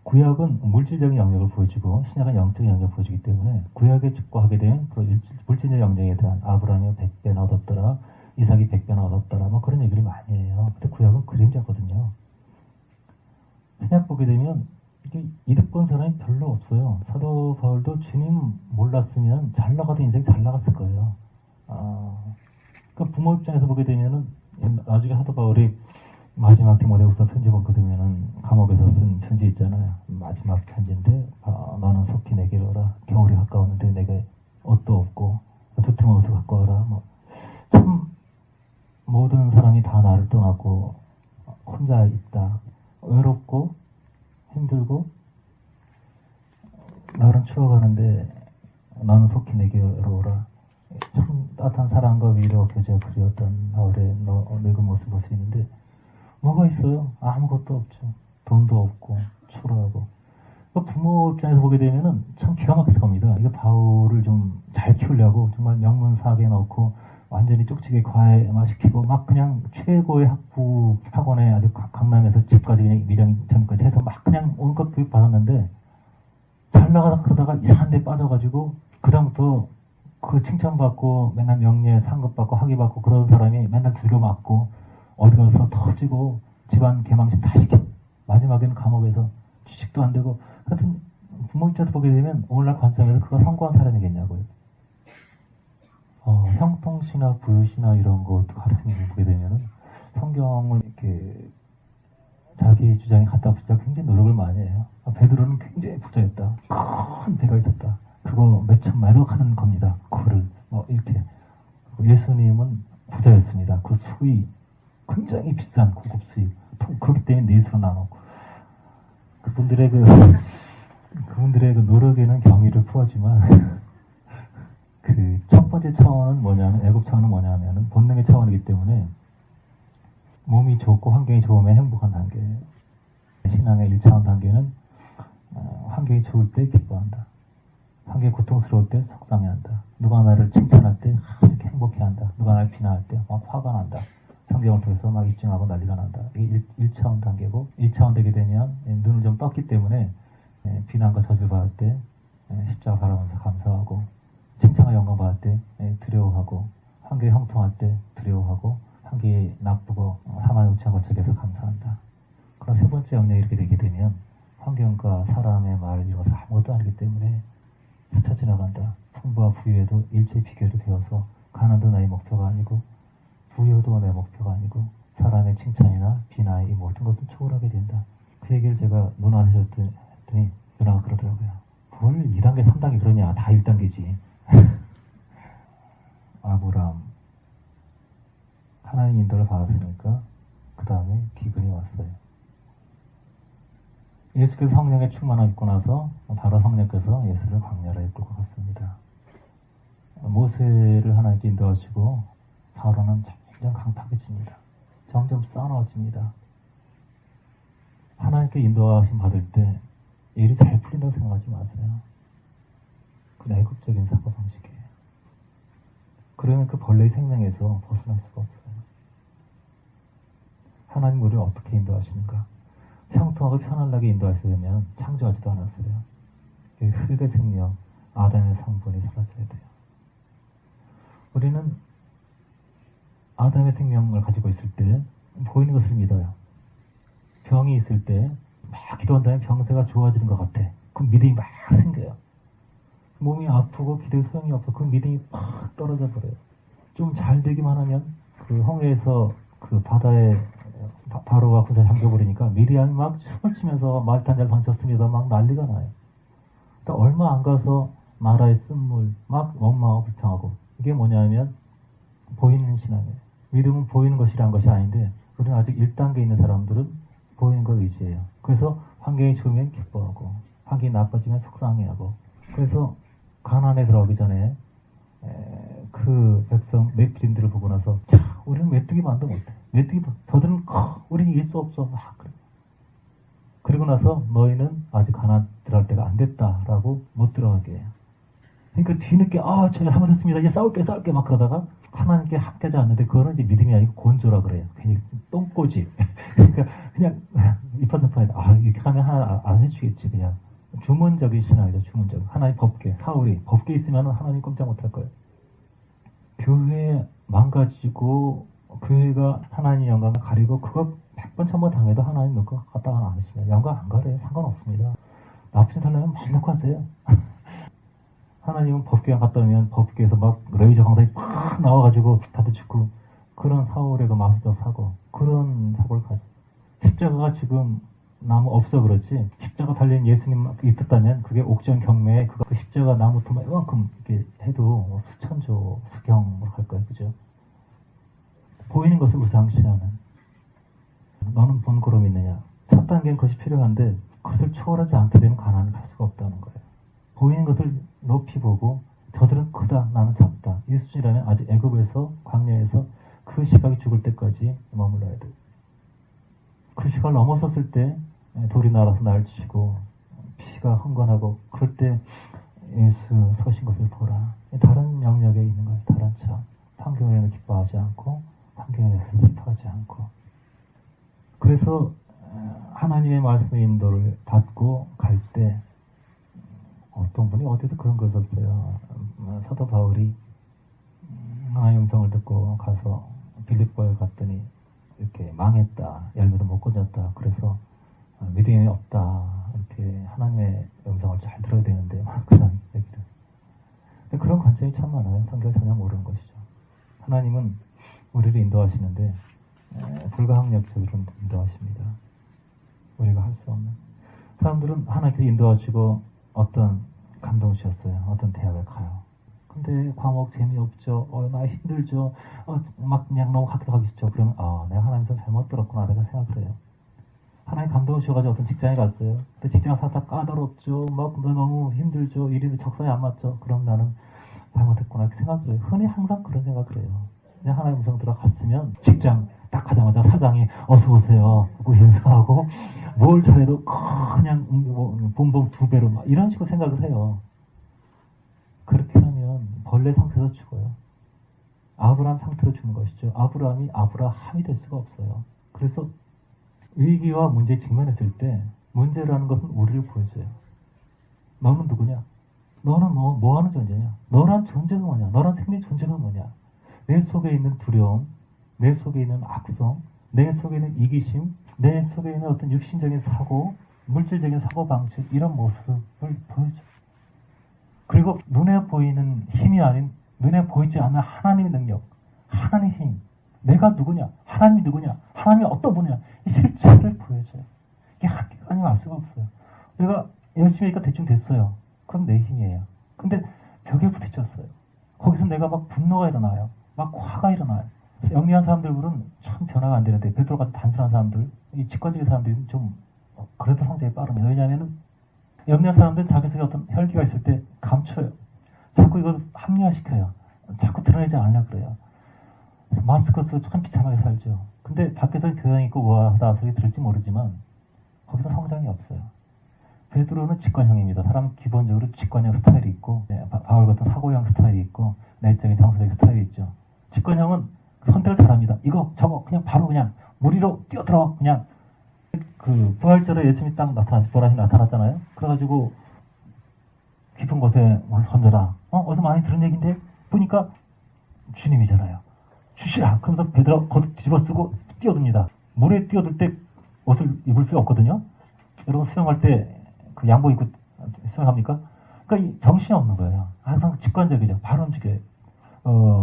구약은 물질적인 영역을 보여주고 신약은 영적인 영역을 보여주기 때문에 구약에 축복하게 된 물질적 영역에 대한 아브라함이 100배나 얻었더라, 이삭이 100배나 얻었더라, 뭐 그런 얘기를 많이 해요. 근데 구약은 그림자거든요. 신약 보게 되면 이게 이득 본 사람이 별로 없어요. 사도 바울도 주님 몰랐으면 잘 나가던 인생 잘 나갔을 거예요. 그러니까 부모 입장에서 보게 되면은 나중에 사도 바울이 마지막 디모데후서 편지 보게 되면은 감옥에서 쓴 편지 있잖아요. 마지막 편지인데 너는 속히 내게로 오라. 겨울이 가까웠는데 내게 옷도 없고 두툼한 옷을 갖고 와라. 참 모든 사람이 다 나를 떠나고 혼자 있다. 외롭고 힘들고 나를 추워가는데 너는 속히 내게로 오라. 참 따뜻한 사랑과 위로 교제가 그리웠던 바울의 늙은 모습을 볼 수 있는데 뭐가 있어요? 아무것도 없죠. 돈도 없고 초라하고. 부모 입장에서 보게 되면은 참 기가 막힐 겁니다. 이거 바울을 좀 잘 키우려고 정말 명문사학에 넣고 완전히 쪽지게 과외시키고 막 그냥 최고의 학원에 아주 강남에서 집까지 그냥 미장 전까지 해서 막 그냥 온갖 교육 받았는데 잘 나가다 그러다가 이상한 데 빠져가지고 그다음부터 그 칭찬받고 맨날 명예 상급받고 학위받고 그런 사람이 맨날 들겨맞고 어디 가서 터지고 집안 개망신 다 시켜. 마지막에는 감옥에서 취직도 안 되고 하여튼 부모 입장에서 보게 되면 오늘날 관점에서 그가 성공한 사람이겠냐고요. 형통시나 부유시나 이런 거 가르치는 걸 보게 되면은 성경을 이렇게 자기 주장에 갖다 붙이자 굉장히 노력을 많이 해요. 베드로는 굉장히 부자였다. 큰 배가 있었다. 그거 몇 천마일로 가는 겁니다. 그거를 이렇게. 예수님은 부자였습니다. 그 수의 굉장히 비싼 고급 수의 그렇기 때문에 넷으로 나누고 그분들의 그 노력에는 경의를 표하지만 그 첫 번째 차원은 뭐냐면 애국 차원은 뭐냐면은 본능의 차원이기 때문에 몸이 좋고 환경이 좋으면 행복한 단계예요. 신앙의 1차원 단계는 환경이 좋을 때 기뻐한다. 환경이 고통스러울 때 속상해한다. 누가 나를 칭찬할 때 이렇게 행복해한다. 누가 나를 비난할 때 막 화가 난다. 성경을 통해서 막 입증하고 난리가 난다. 이게 1차원 단계고 2차원 되게 되면 눈을 좀 떴기 때문에 비난과 저주를 받을 때 십자가 바라보면서 감사하고 칭찬과 영광 받을 때 두려워하고 환경이 형통할 때 두려워하고 환경이 나쁘고 사망에 우치한 걸 저기서 감사한다. 그런 세 번째 영역이 이렇게 되게 되면 환경과 사람의 말을 이루어서 아무것도 아니기 때문에 스쳐 지나간다. 풍부와 부유에도 일체 비교로 되어서 가난도 나의 목표가 아니고 부유도 내 목표가 아니고 사람의 칭찬이나 비나의 이 모든 것도 초월하게 된다. 그 얘기를 제가 누나한테 했더니 누나가 그러더라고요. 뭘 2단계 3단계 그러냐. 다 1단계지. 아브람 하나님 인도를 받았으니까 그 다음에 기근이 왔어요. 예수께서 성령에 충만하고 나서 바로 성령께서 예수를 광야로 이끌고 갔습니다. 모세를 하나님께 인도하시고 바로는 점점 강팍해집니다. 점점 싸나워집니다. 하나님께 인도하심 받을 때 일이 잘 풀린다고 생각하지 마세요. 그 내국적인 사고방식이에요. 그러면 그 벌레의 생명에서 벗어날 수가 없어요. 하나님 우리를 어떻게 인도하시는가? 형통하고 편안하게 인도하시려면 창조하지도 않았어요. 흙의 생명, 아담의 성분이 사라져야 돼요. 우리는 아담의 생명을 가지고 있을 때 보이는 것을 믿어요. 병이 있을 때 막 기도한다면 병세가 좋아지는 것 같아. 그 믿음이 막 생겨요. 몸이 아프고 기도에 소용이 없어. 그 믿음이 막 떨어져 버려요. 좀 잘 되기만 하면 그 홍해에서 그 바다에 바로가 군사 잠겨버리니까 미리암이 막 춤을 치면서 말탄자를 던졌습니다. 막 난리가 나요. 그러니까 얼마 안 가서 마라의 쓴물 막 원망하고 불평하고 이게 뭐냐면 보이는 신앙이에요. 믿음은 보이는 것이란 것이 아닌데 우리는 아직 1단계에 있는 사람들은 보이는 걸 의지해요. 그래서 환경이 좋으면 기뻐하고 환경이 나빠지면 속상해하고 그래서 가나안에 들어가기 전에 그 백성 맵기린들을 보고 나서 자, 우리는 메뚜기만도 못해. 메뚜기 저들은 우리는 이길 수 없어. 막 그래. 그리고 나서 너희는 아직 가나안 들어갈 때가 안 됐다라고 못 들어가게 해요. 그러니까 뒤늦게 저희가 잘못했습니다. 이제 싸울게 막 그러다가 하나님께 합계하지 않는데 그거는 이제 믿음이 아니고 곤조라 그래요. 괜히 똥꼬지. 그러니까 그냥 이판저판이다. 이렇게 하면 하나 안 해주겠지. 그냥 주문적인 신앙이죠. 주문적. 하나님 법계, 사울이 법계 있으면 하나님 꼼짝 못할 거예요. 교회 망가지고 교회가 하나님 영광을 가리고 그거 100번 1000번 당해도 하나님 놓고 갔다가 안 하시면 영광 안 가려요. 상관없습니다. 나쁘신 사람은 막 놓고 하세요. 하나님은 법궤에 갔다 오면 법궤에서 막 레이저 광선이 팍 나와가지고 다들 죽고 그런 사울의 그 마술적 사고 그런 사고를 가지. 십자가가 지금 나무 없어 그렇지 십자가 달린 예수님 있었다면 그게 옥전 경매에 그 십자가 나무 토막 이만큼 이렇게 해도 수천조 수경 할 거예요. 그죠? 보이는 것을 우상시하는 너는 본고로 믿느냐. 첫 단계는 그것이 필요한데 그것을 초월하지 않게 되면 가난을 갈 수가 없다는 거예요. 보이는 것을 높이 보고 저들은 크다 나는 작다 이 수준이라면 아직 애굽에서 광야에서 그 시각이 죽을 때까지 머물러야 돼요. 그 시각을 넘어섰을 때 돌이 날아서 날 치고 피가 흥건하고 그럴 때 예수 서신 것을 보라. 다른 영역에 있는 거예요. 다른 차 환경에는 기뻐하지 않고 환경에서 슬퍼하지 않고 그래서 하나님의 말씀의 인도를 받고 갈 때 어떤 분이 어디서 그런 걸 썼어요. 사도 바울이 하나님의 음성을 듣고 가서 빌립보에 갔더니 이렇게 망했다. 열매도 못 거졌다. 그래서 믿음이 없다. 이렇게 하나님의 음성을 잘 들어야 되는데 그런 얘기를. 그런 관점이 참 많아요. 성경을 전혀 모르는 것이죠. 하나님은 우리를 인도하시는데 불가항력적으로 인도하십니다. 우리가 할 수 없는. 사람들은 하나님께서 인도하시고 어떤 감동 주셨어요. 어떤 대학을 가요. 근데 과목 재미없죠. 나 힘들죠. 막 그냥 너무 학교하기 싫죠. 그러면 내가 하나님께서 잘못 들었구나 내가 생각을 해요. 하나님 감동을 주셔가지고 어떤 직장에 갔어요. 근데 직장 살짝 까다롭죠. 막 너무 힘들죠. 일이 적성에 안 맞죠. 그럼 나는 잘못했구나 이렇게 생각을 해요. 흔히 항상 그런 생각을 해요. 그냥 하나님 음성 들어갔으면 직장 딱 가자마자 사장이 어서 오세요 하고 인사하고 뭘 잘해도 그냥 뭐 봉봉 2배로 막 이런 식으로 생각을 해요. 그렇게 하면 벌레 상태에서 죽어요. 아브라함 상태로 죽는 것이죠. 아브라함이 아브라함이 될 수가 없어요. 그래서 위기와 문제에 직면했을 때 문제라는 것은 우리를 보여줘요. 너는 누구냐? 너는 뭐 하는 존재냐? 너란 존재가 뭐냐? 너란 생명의 존재가 뭐냐? 내 속에 있는 두려움, 내 속에 있는 악성, 내 속에 있는 이기심, 내 속에 있는 어떤 육신적인 사고, 물질적인 사고방식, 이런 모습을 보여줘. 그리고 눈에 보이는 힘이 아닌 눈에 보이지 않는 하나님의 능력, 하나님의 힘, 내가 누구냐, 하나님이 누구냐, 하나님이 어떤 분이냐, 이 실체를 보여줘요. 이게 학교가 아니면 알 수가 없어요. 내가 열심히 하니까 대충 됐어요. 그럼 내 힘이에요. 근데 벽에 부딪혔어요. 거기서 내가 막 분노가 일어나요. 막 화가 일어나요. 영리한 사람들은 참 변화가 안 되는데 베드로같이 단순한 사람들, 이 직관적인 사람들은 좀 그래도 성장이 빠릅니다. 왜냐하면 영리한 사람들은 자기 속에 어떤 혈기가 있을 때 감춰요. 자꾸 이걸 합리화시켜요. 자꾸 드러내지 않으려고 그래요. 마스크 쓰고 참 비참하게 살죠. 근데 밖에서 교양 있고 우아하다 소리 들을지 모르지만 거기서 성장이 없어요. 베드로는 직관형입니다. 사람은 기본적으로 직관형 스타일이 있고 바울 같은 사고형 스타일이 있고 내적인 정서적인 스타일이 있죠. 직관형은 선택을 잘합니다. 이거 저거 그냥 바로 그냥 무리로 뛰어들어 그냥 그 부활절에 예수님이 딱 부활하시 나타났잖아요. 그래가지고 깊은 곳에 오늘 던져라. 어디서 많이 들은 얘기인데 보니까 주님이잖아요. 주시라. 그러면서 베드로 겉 뒤집어쓰고 뛰어듭니다. 물에 뛰어들 때 옷을 입을 필요 없거든요. 여러분 수영할 때 그 양복 입고 수영합니까? 그러니까 정신이 없는 거예요. 항상 직관적이죠. 바로 움직여요.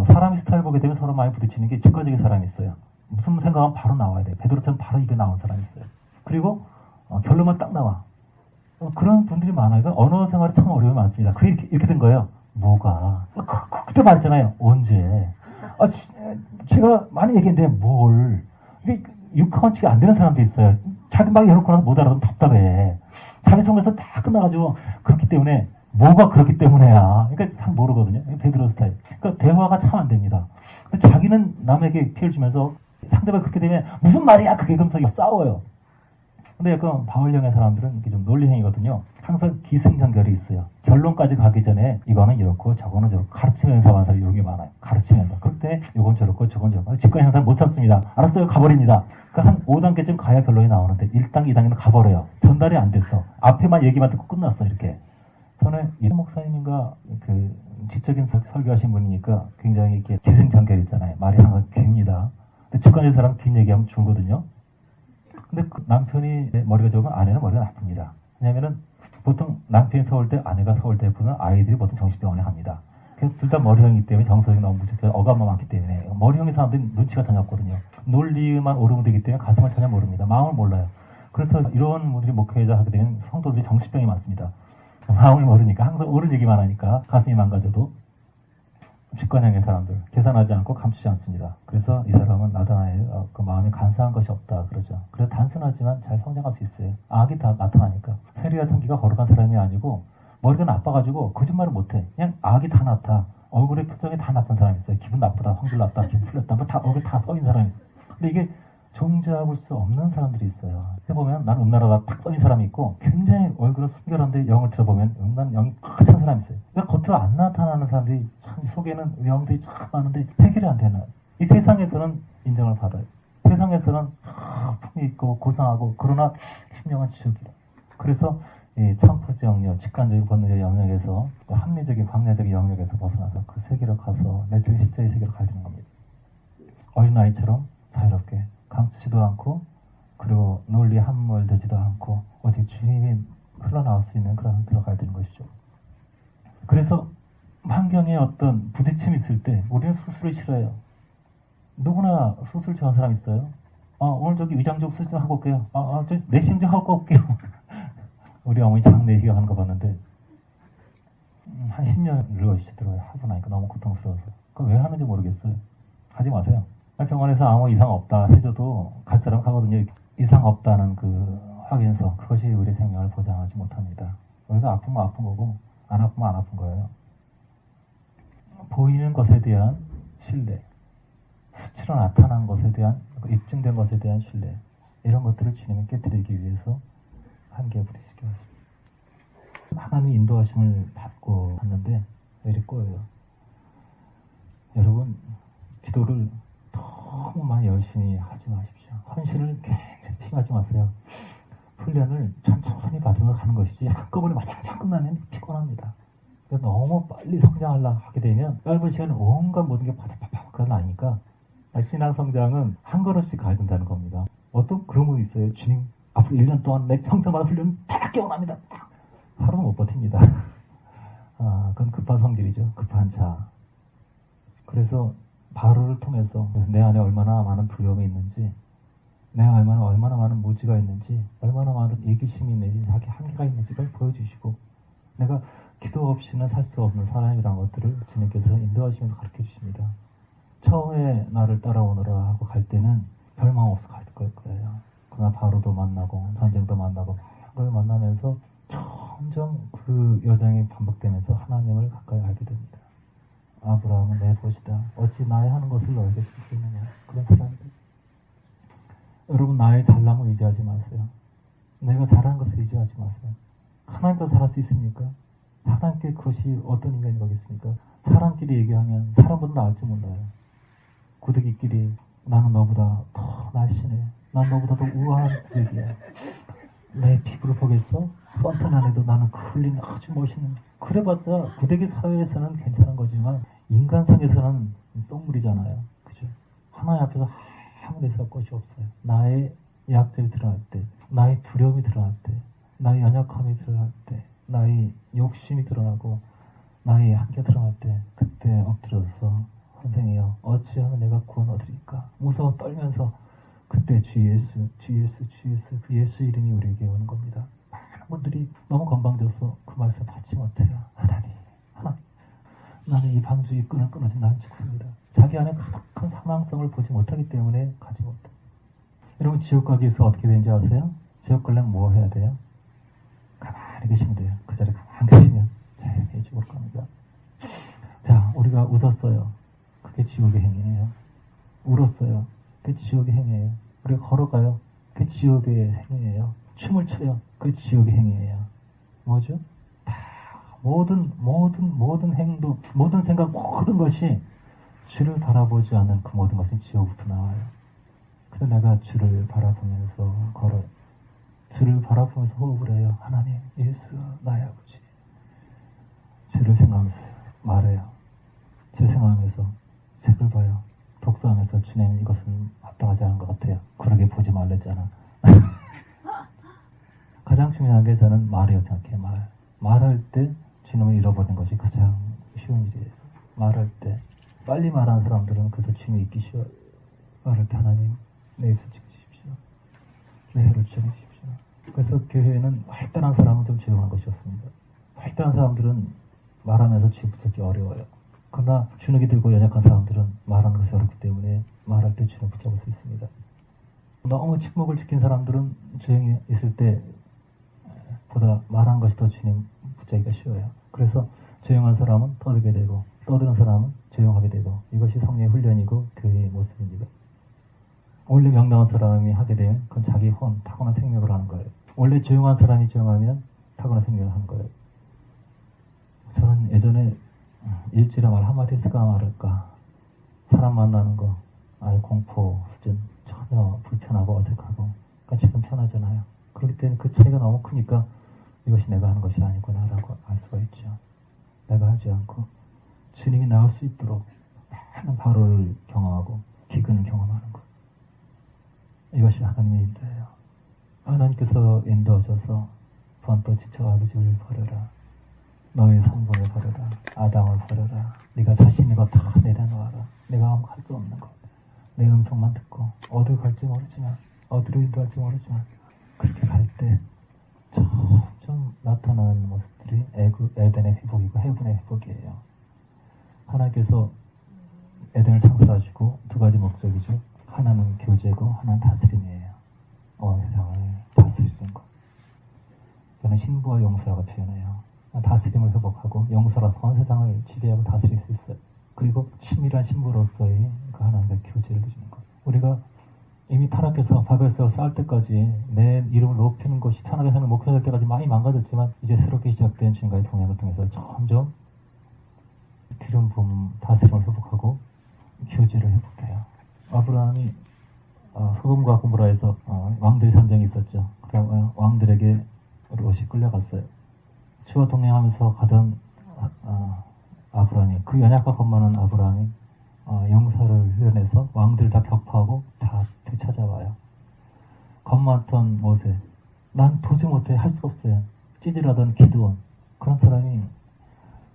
사람이 스타일 보게 되면 서로 많이 부딪히는 게 직관적인 사람이 있어요. 무슨 생각하면 바로 나와야 돼요. 베드로처럼 바로 입에 나온 사람이 있어요. 그리고 결론만 딱 나와. 그런 분들이 많아요. 언어 생활이 참 어려움이 많습니다. 그게 이렇게 된 거예요. 뭐가? 그때 말했잖아요. 언제? 제가 많이 얘기했는데 뭘? 이게 육하원칙이 안 되는 사람도 있어요. 자기 막 열어놓고 나서 못 알아듣면 답답해. 자기 속에서 다 끝나가지고 그렇기 때문에 뭐가 그렇기 때문에야. 그러니까 참 모르거든요. 베드로 스타일. 그러니까 대화가 참 안 됩니다. 자기는 남에게 피해를 주면서 상대방이 그렇게 되면 무슨 말이야 그게 그러면서 싸워요. 근데 약간 바울형의 사람들은 이렇게 좀 논리형이거든요. 항상 기승전결이 있어요. 결론까지 가기 전에 이거는 이렇고 저거는 저렇고 가르치면서 하는 사람이 이런 게 많아요. 가르치면서. 그럴 때 이건 저렇고 저건 저렇고 직관 형사는 못 찾습니다. 알았어요. 가버립니다. 그러니까 한 5단계쯤 가야 결론이 나오는데 1단계, 2단계는 가버려요. 전달이 안 됐어. 앞에만 얘기만 듣고 끝났어. 이렇게. 저는 이 목사님인가 그 지적인 설교하신 분이니까 굉장히 이렇게 기승전결 있잖아요. 말이 항상 깁니다. 근데 직관적인 사람은 뒷얘기하면 죽거든요. 근데 그 남편이 머리가 좋으면 아내는 머리가 나쁩니다. 왜냐면은 보통 남편이 서울대, 아내가 서울대 보면 아이들이 보통 정신병원에 갑니다. 그래서 둘 다 머리형이기 때문에 정서적인 너무 억압만 많기 때문에 머리형의 사람들은 눈치가 전혀 없거든요. 논리만 오르면 되기 때문에 가슴을 전혀 모릅니다. 마음을 몰라요. 그래서 이런 분들이 목회자 하게 되면 성도들이 정신병이 많습니다. 마음을 모르니까 항상 옳은 얘기만 하니까 가슴이 망가져도 직관형의 사람들 계산하지 않고 감추지 않습니다. 그래서 이 사람은 나타나요. 그 마음에 간사한 것이 없다 그러죠. 그래서 단순하지만 잘 성장할 수 있어요. 악이 다 나타나니까. 세리와 성기가 거룩한 사람이 아니고 머리가 나빠가지고 거짓말을 못해. 그냥 악이 다 나타. 얼굴에 표정이 다 나쁜 사람이 있어요. 기분 나쁘다, 성질 났다, 기분 풀렸다, 뭐 다 얼굴에 다 써인 사람이 있어요. 근데 이게 존재하고 수 없는 사람들이 있어요. 해보면 난 음란하다 탁 써인 사람이 있고 굉장히 얼굴은 순결한데 영을 들어보면 음란 영이 꽉 찬 사람이 있어요. 그러니까 겉으로 안 나타나는 사람들이 참 속에는 영들이 참 많은데 해결이 안 되는. 이 세상에서는 인정을 받아요. 세상에서는 품이 있고 고상하고 그러나 심령은 지옥이다. 그래서 이 참프지 영역, 직관적인 본능의 영역에서 합리적인 관례적인 영역에서 벗어나서 그 세계로 가서 내적인 실제의 세계로 가야 되는 겁니다. 어린아이처럼 자유롭게 감추지도 않고 그리고 논리에 함몰되지도 않고 오직 주님이 흘러나올 수 있는 그런 들어가야 되는 것이죠. 그래서 환경에 어떤 부딪힘이 있을 때 우리는 수술을 싫어해요. 누구나 수술 좋아하는 사람 있어요. 오늘 저기 위장적 수술 좀 하고 올게요. 저 내시경 좀 하고 올게요. 우리 어머니 장내시경 하는 거 봤는데 한 10년 늙어지시더라고요. 하고 나니까 너무 고통스러워서. 그거 왜 하는지 모르겠어요. 하지 마세요. 병원에서 아무 이상 없다 해줘도 갈 사람 가거든요. 이상 없다는 그 확인서, 그것이 우리 생명을 보장하지 못합니다. 우리가 아프면 아픈 거고 안 아프면 안 아픈 거예요. 보이는 것에 대한 신뢰, 수치로 나타난 것에 대한, 입증된 것에 대한 신뢰, 이런 것들을 주님이 깨뜨리기 위해서 한계에 부딪히게 하십니다. 하나님의 인도하심을 받고 갔는데 왜 이리 꼬여요? 여러분, 기도를 너무 많이 열심히 하지 마십시오. 헌신을 굉장히 심하지 마세요. 훈련을 천천히 받으며 가는 것이지 한꺼번에 마장장 끝나면 피곤합니다. 너무 빨리 성장하려고 하게 되면 짧은 시간에 온갖 모든 게 바닥바닥 그건 아니니까 신앙 성장은 한 걸음씩 가야 된다는 겁니다. 어떤 그런 분이 있어요. 주님, 앞으로 1년 동안 내 평생마다 훈련 다 깨어납니다. 하루는 못 버팁니다. 그건 급한 성질이죠. 급한 자. 그래서 바로를 통해서 내 안에 얼마나 많은 두려움이 있는지, 내 안에 얼마나 많은 무지가 있는지, 얼마나 많은 이기심이 있는지, 자기 한계가 있는지를 보여주시고, 내가 기도 없이는 살 수 없는 사람이라는 것들을 주님께서 인도하시면서 가르쳐 주십니다. 처음에 나를 따라오너라 하고 갈 때는 별망 없어 갈 거예요. 그러나 바로도 만나고 전쟁도 만나고 그걸 만나면서 점점 그 여정이 반복되면서 하나님을 가까이 알게 됩니다. 아브라함은 내 것이다. 어찌 나의 하는 것을 너에게 줄 수 있느냐. 그런 사람들. 여러분, 나의 잘남을 의지하지 마세요. 내가 잘하는 것을 의지하지 마세요. 하나님도 잘할 수 있습니까? 하나님께 그것이 어떤 인간이 거겠습니까? 사람끼리 얘기하면 사람보다 나을지 몰라요. 구더기끼리 나는 너보다 더 날씬해. 난 너보다 더 우아한 구더기야. 내 피부를 보겠어? 썬탄 안에도 나는 흘린 아주 멋있는, 그래봤자 구더기 사회에서는 괜찮은 거지만 인간상에서는 똥물이잖아요. 그죠? 하나님 앞에서 아무 데서 것이 없어요. 나의 약점이 드러날 때, 나의 두려움이 드러날 때, 나의 연약함이 드러날 때, 나의 욕심이 드러나고 나의 한계가 드러날 때, 그때 엎드려서 선생이여 어찌하면 내가 구원 얻으리까? 무서워 떨면서 그때 주 예수 그 예수 이름이 우리에게 오는 겁니다. 많은 분들이 너무 건방져서 그 말씀 받지 못해요. 하나님 나는 이 방주의 끈을 끊어진 나는 죽습니다. 자기 안에 큰 사망성을 보지 못하기 때문에 가지 못해. 여러분, 지옥 가기 위해서 어떻게 되는지 아세요? 지옥 가려면 뭐 해야 돼요? 가만히 계시면 돼요. 그 자리에 가만히 계시면 제 지옥 갑니다. 자, 우리가 웃었어요. 그게 지옥의 행위예요. 울었어요. 그게 지옥의 행위예요. 우리가 걸어가요. 그게 지옥의 행위예요. 춤을 춰요. 그게 지옥의 행위예요. 뭐죠? 다 모든 행동, 모든 생각, 모든 것이 주를 바라보지 않는 그 모든 것은 지옥부터 나와요. 그래서 내가 주를 바라보면서 걸어요. 주를 바라보면서 호흡을 해요. 하나님, 예수, 나의 아버지. 주를 생각하면서 말해요. 주 생각하면서 책을 봐요. 독서하면서 주님, 이것은 합당하지 않은 것 같아요. 그러게 보지 말랬잖아. 가장 중요한 게 저는 말이라고 생각해요. 말할 때 주님을 잃어버리는 것이 가장 쉬운 일이에요. 말할 때 빨리 말하는 사람들은 그래서 주님이 잊기 쉬워요. 말할 때 하나님, 내 입술 찍으십시오. 내 혀를 찍으십시오. 그래서 교회에는 활달한 사람은 좀 조용한 것이 없습니다. 활달한 사람들은 말하면서 주님 붙잡기 어려워요. 그러나 주눅이 들고 연약한 사람들은 말하는 것이 어렵기 때문에 말할 때 주눅 붙잡을 수 있습니다. 너무 침묵을 지킨 사람들은 조용히 있을 때 보다 말하는 것이 더 주님 붙잡기가 쉬워요. 그래서 조용한 사람은 떠들게 되고 떠드는 사람은 조용하게 되고, 이것이 성령의 훈련이고 교회의 모습입니다. 원래 명랑한 사람이 하게 되면 그건 자기 혼, 타고난 생명을 하는 거예요. 원래 조용한 사람이 조용하면 타고난 생명을 하는 거예요. 저는 예전에 일주일에 말 한마디 했을까 말할까, 사람 만나는 거 아예 공포 수준, 전혀 불편하고 어색하고, 그러니까 지금 편하잖아요. 그렇기 때문에 그 차이가 너무 크니까 이것이 내가 하는 것이 아니구나 라고 알 수가 있죠. 내가 하지 않고 주님이 나올 수 있도록 많은 바로를 경험하고 기근을 경험하는 것, 이것이 하나님의 인도예요. 하나님께서 인도하셔서 번또 지쳐 아버지를 버려라, 너의 성분을 버려라, 아담을 버려라, 네가 자신 있는 것 다 내려놓아라, 내가 아무 할 수 없는 것, 내 음성만 듣고 어디로 갈지 모르지만, 어디로 인도할지 모르지만, 그렇게 갈 때 점점 나타나는 모습들이 에덴의 회복이고 해분의 회복이에요. 하나님께서 에덴을 창설하시고 두 가지 목적이죠. 하나는 교제고 하나는 다스림이에요. 신부와 용서라고 표현해요. 다스림을 회복하고 용서라서 온 세상을 지배하고 다스릴 수 있어요. 그리고 친밀한 신부로서의 그 하나님의 교제를 누리는 것. 우리가 이미 타락해서 바벨에서 싸울 때까지 내 이름을 높이는 것이 타락의 삶을 목표될 때까지 많이 망가졌지만 이제 새롭게 시작된 주님과의 동행을 통해서 점점 기름 부음 다스림을 회복하고 교제를 회복해요. 아브라함이 소돔과 고모라에서 왕들의 전쟁이 있었죠. 그다음에 왕들에게 롯이 끌려갔어요. 주와 동행하면서 가던 아브라함이 그 연약과 겁많은 아브라함이 용사를 훈련해서 왕들을 다 격파하고 다 되찾아와요. 겁많던 모세, 난 도저히 못해, 할 수 없어요. 찌질하던 기드온, 그런 사람이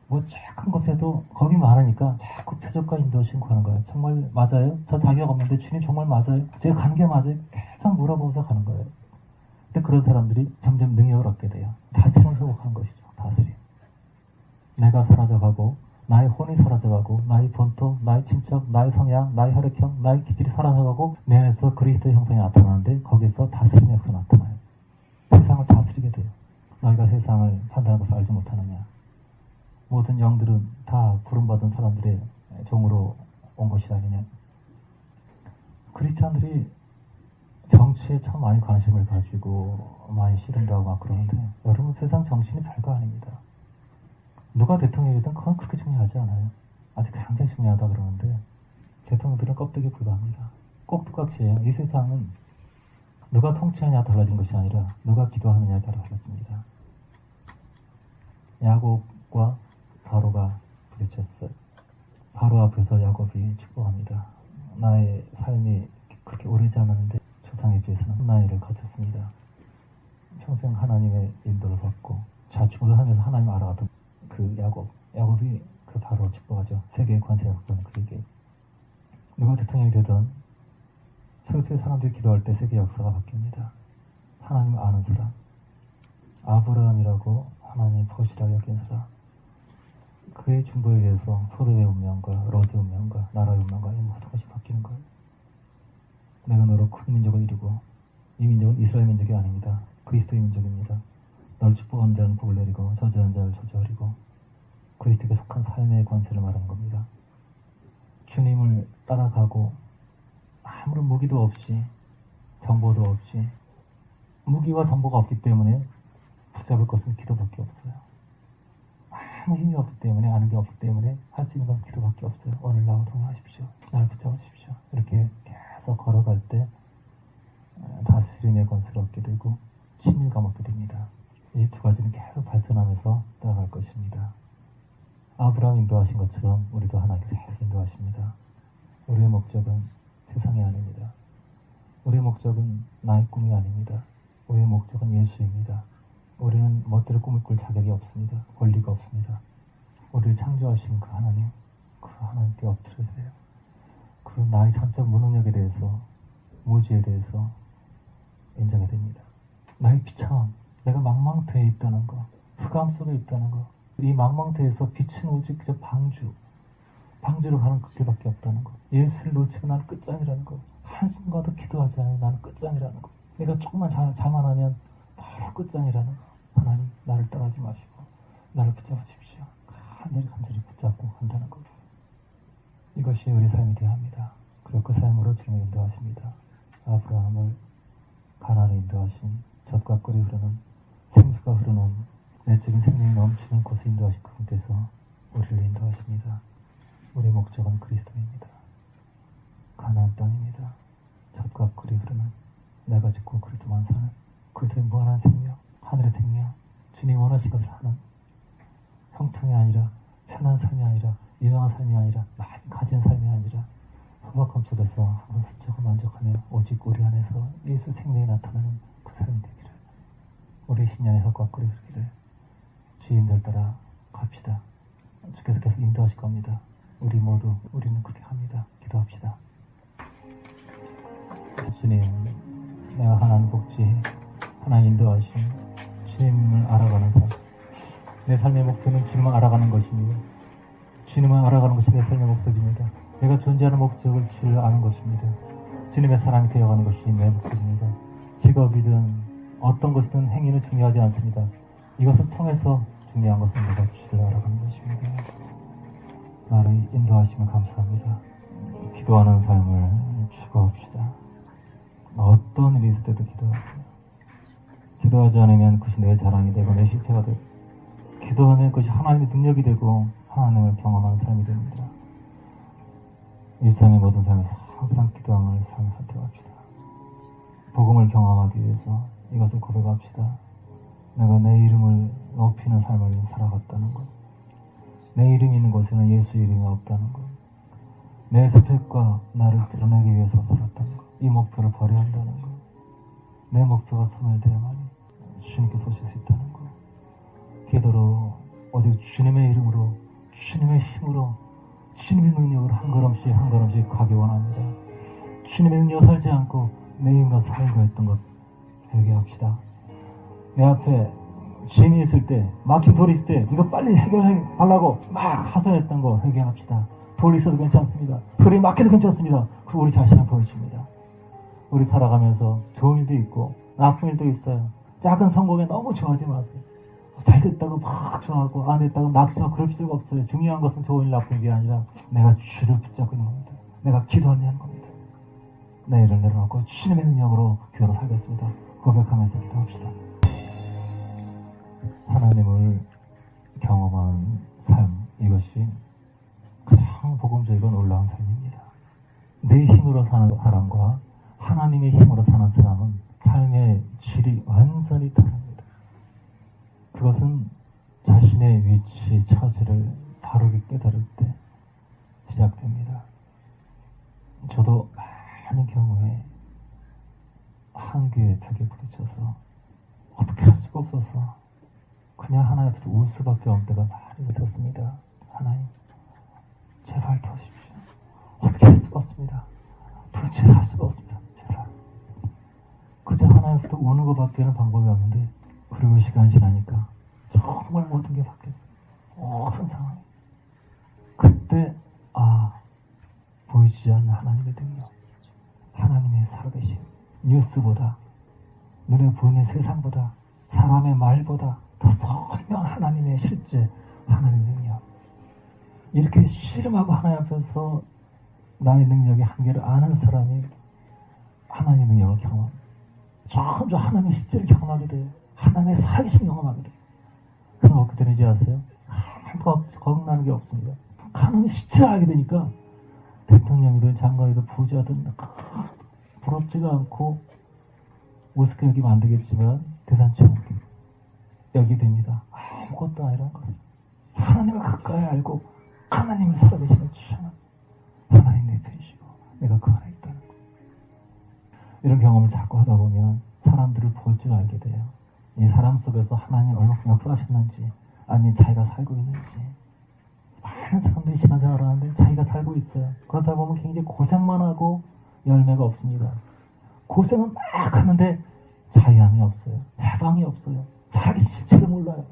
뭐 작은 것에도 겁이 많으니까 자꾸 표적과 인도 신고하는 거예요. 정말 맞아요? 저 자격 없는데 주님 정말 맞아요? 제가 가는 게 맞아요? 계속 물어보면서 가는 거예요. 근데 그런 사람들이 점점 능력을 얻게 돼요. 다스림을 회복하는 것이죠. 다스림. 내가 사라져가고 나의 혼이 사라져가고 나의 본토, 나의 친척, 나의 성향, 나의 혈액형, 나의 기질이 사라져가고 내 안에서 그리스도의 형상이 나타나는데 거기서 다스림의 역사가 나타나요. 세상을 다스리게 돼요. 너희가 세상을 판단하는 것을 알지 못하느냐. 모든 영들은 다 부름받은 사람들의 종으로 온 것이 아니냐. 크리스찬들이 정치에 참 많이 관심을 가지고 많이 씨름도 하고 막 그러는데 여러분 세상 정신이 별거 아닙니다. 누가 대통령이든 그건 그렇게 중요하지 않아요. 아직 굉장히 중요하다 그러는데 대통령들은 껍데기에 불과합니다. 꼭 똑같이에요. 이 세상은 누가 통치하느냐에 달라진 것이 아니라 누가 기도하느냐에 따라 달라집니다. 야곱과 바로가 부딪혔어요. 바로 앞에서 야곱이 축복합니다. 나의 삶이 그렇게 오래지 않았는데 조상에 비해서는 나이를 거쳤습니다. 평생 하나님의 인도를 받고 자축을 하면서 하나님 알아가던 그 야곱이 그 바로 축복하죠. 세계의 관세를 갖고 있는 그에게. 누가 대통령이 되든 서서히 사람들이 기도할 때 세계 역사가 바뀝니다. 하나님을 아는 사람, 아브라함이라고 하나님의 벗이라고 여긴 사람, 그의 중보에 의해서 소돔의 운명과 롯의 운명과 나라의 운명과 이 모든 것이 바뀌는 거예요. 내가 너로 큰 민족을 이루고 이 민족은 이스라엘 민족이 아닙니다. 그리스도의 민족입니다. 널 축복한 자는 복을 내리고 저주한 자를 저주하리고 그리스도에게 속한 삶의 권세를 말하는 겁니다. 주님을 따라가고 아무런 무기도 없이 정보도 없이 무기와 정보가 없기 때문에 붙잡을 것은 기도밖에 없어요. 아무 힘이 없기 때문에 아는 게 없기 때문에 할 수 있는 건 기도밖에 없어요. 오늘 나와 동행하십시오. 나를 붙잡아 주십시오. 이렇게 계속 걸어갈 때 다스림의 권세를 얻게 되고 친밀감 얻게 됩니다. 이 두 가지는 계속 발전하면서 따라갈 것입니다. 아브라함 인도하신 것처럼 우리도 하나님께서 계속 인도하십니다. 우리의 목적은 세상이 아닙니다. 우리의 목적은 나의 꿈이 아닙니다. 우리의 목적은 예수입니다. 우리는 멋대로 꿈을 꿀 자격이 없습니다. 권리가 없습니다. 우리를 창조하신 그 하나님, 그 하나님께 엎드려세요. 그 나의 전적 무능력에 대해서, 무지에 대해서 인정해야 됩니다. 나의 비참함, 내가 망망대에 있다는 거, 흑암 속에 있다는 거, 이 망망대에서 빛은 오직 그저 방주로 가는 그 길밖에 없다는 거, 예수를 놓치고 나는 끝장이라는 거, 한순간도 기도하지 않으면 나는 끝장이라는 거, 내가 조금만 자만하면 바로 끝장이라는 거. 하나님, 나를 떠나지 마시고 나를 붙잡아 주십시오. 간절히 붙잡고 간다는 거. 이것이 우리 삶이 되어야 합니다. 그리고 그 삶으로 주님을 인도하십니다. 아브라함을 가나안에 인도하신 젖과 꿀이 흐르는 생수가 흐르는 내적인 생명이 넘치는 곳에 인도하신 그분께서 우리를 인도하십니다. 우리의 목적은 그리스도입니다. 가나안 땅입니다. 젖과 꿀이 흐르는 내가 짓고 그리스도만 사는 그리스도의 무한한 생명, 하늘의 생명, 주님이 원하신 것을 하는 형통이 아니라 편한 삶이 아니라 유명한 삶이 아니라 많이 가진 삶이 아니라 소박함 속에서 한번 스치고 만족하며 오직 우리 안에서 예수 생명이 나타나는 그 삶이 되기를, 우리 신년의 혈과 꿀이 흐르기를 주인들 따라 갑시다. 주께서 계속 인도하실 겁니다. 우리는 그렇게 합니다. 기도합시다. 주님, 내가 하나님 복지, 하나님 인도하심, 주님을 알아가는 삶. 내 삶의 목표는 주님을 알아가는 것입니다. 주님을 알아가는 것이 내 삶의 목적입니다. 내가 존재하는 목적을 주를 아는 것입니다. 주님의 사랑이 되어가는 것이 내 목적입니다. 직업이든 어떤 것이든 행위는 중요하지 않습니다. 이것을 통해서 중요한 것은 내가 주를 알아가는 것입니다. 나를 인도하시면 감사합니다. 기도하는 삶을 추구합시다. 어떤 일이 있을 때도 기도하세요. 기도하지 않으면 그것이 내 자랑이 되고 내 실패가 되고, 기도하면 그것이 하나님의 능력이 되고 하나님을 경험하는 삶이 됩니다. 일상의 모든 삶에서 항상 기도하는 삶을 선택합시다. 복음을 경험하기 위해서 이것을 고백합시다. 내가 내 이름을 높이는 삶을 살아갔다는 것, 내 이름이 있는 곳에는 예수 이름이 없다는 것, 내 스펙과 나를 드러내기 위해서 살았다는 것, 이 목표를 버려야 한다는 것, 내 목표가 소멸되어야만이 주님께 소실 수 있다는 것, 기도로 오직 주님의 이름으로, 주님의 힘으로, 주님의 능력으로 한 걸음씩 한 걸음씩 가기 원합니다. 주님의 능력을 살지 않고 내 힘으로 살고 했던 것 회개합시다. 내 앞에 짐이 있을 때, 막힌 돌이 있을 때 이거 빨리 해결해 달라고 막 하소연했던 거 회개합시다. 돌이 있어도 괜찮습니다. 돌이 막혀도 괜찮습니다. 그거 우리 자신을 보여줍니다. 우리 살아가면서 좋은 일도 있고 나쁜 일도 있어요. 작은 성공에 너무 좋아하지 마세요. 잘 됐다고 막 좋아하고 안 됐다고 낙심하고 그럴 필요가 없어요. 중요한 것은 좋은 일 나쁜 일이 아니라 내가 주를 붙잡고 있는 겁니다. 내가 기도하는 겁니다. 내 일을 내려놓고 주님의 능력으로 기도로 살겠습니다. 고백하면서 기도합시다. 하나님을 경험한 삶, 이것이 가장 복음적이고 놀라운 삶입니다. 내 힘으로 사는 사람과 하나님의 힘으로 사는 사람은 삶의 질이 완전히 다릅니다. 그것은 자신의 위치, 처지를 바르게 깨달을 때 시작됩니다. 저도 많은 경우에 한계의 벽에 부딪혀서 어떻게 할 수가 없어서 그냥 하나님 앞에서 울 수밖에 없는 때가 많이 있었습니다. 하나님, 제발 도우십시오. 어떻게 할 수가 없습니다. 도대체 할 수가 없습니다. 제발. 그저 하나님 앞에서 우는 것밖에는 방법이 없는데, 그리고 시간이 지나니까 정말 모든 게 바뀌었어요. 모든 상황이. 그때 보이지 않는 하나님의 능력, 하나님의 살아계심, 뉴스보다, 눈에 보이는 세상보다, 사람의 말보다 더 선명한 하나님의 실제, 하나님의 능력. 이렇게 씨름하고 하나님 앞에서 나의 능력의 한계를 아는 사람이 하나님의 능력을 경험합니다. 점점 하나님의 실제를 경험하게 돼요. 하나님의 살아계심을 경험하게 돼요. 그럼 어떻게 되는지 아세요? 아무도 겁나는 게 없습니다. 하나님의 실제를 알게 되니까 대통령이든 장관이든 부자든 부럽지가 않고 우습게 여기면 안 되겠지만 대단치 않게 여기게 됩니다. 아무것도 아니라는 것을 하나님을 가까이 알고 하나님을 살아계시는 주시는 하나님 내 편이시고 내가 그 안에 있다는 것. 이런 경험을 자꾸 하다 보면 사람들을 볼 줄 알게 돼요. 이 사람 속에서 하나님이 얼마큼 역사하셨는지, 아니면 자기가 살고 있는지. 많은 사람들이 신앙생활을 하는데 자기가 살고 있어요. 그러다 보면 굉장히 고생만 하고 열매가 없습니다. 고생은 막 하는데 자유함이 없어요. 해방이 없어요. 자기 실체를 몰라요.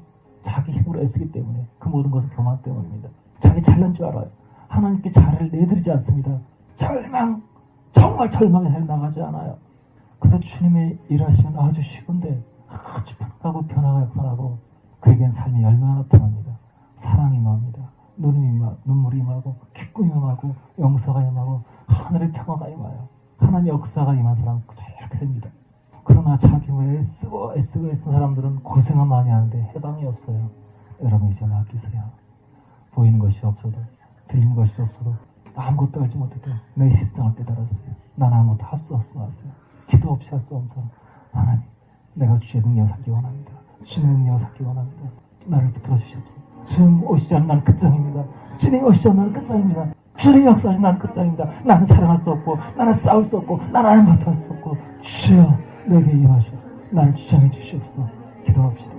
자기 힘으로 애쓰기 때문에. 그 모든 것은 교만 때문입니다. 자기 잘난 줄 알아요. 하나님께 자리를 내드리지 않습니다. 정말 절망에 해나가지 않아요. 그래서 주님의 일하시면 아주 쉬운데 아주 편하고 변화가 역선하고 그에겐 삶의 열매가 나타납니다. 사랑이 임합니다. 눈물이 임하고 기쁨이 임하고 용서가 임하고 하늘의 평화가 임하여 하나님의 역사가 임한 사람은 그렇게 됩니다. 그러나 자기 왜 애쓰고 애쓴 사람들은 고생은 많이 하는데 해방이 없어요. 여러분 이제 맡기세요. 보이는 것이 없어도 들리는 것이 없어도 아무것도 알지 못해도 내 실상을 깨달았어요. 난 아무것도 할 수 없어 왔어요. 기도 없이 할 수 없어. 하나님, 내가 주의 능력 살기 원합니다. 주의 능력 살기 원합니다. 나를 붙들어 주시옵소서. 주님 오시지 않는 나는 끝장입니다. 주님 오시지 않는 나는 끝장입니다. 주님 역사하지 나는 끝장입니다. 나는 사랑할 수 없고 나는 싸울 수 없고 나는 아무것도 할 수 없고 주여 내게 임하시오. 나를 주장해 주시옵소서. 기도합시다.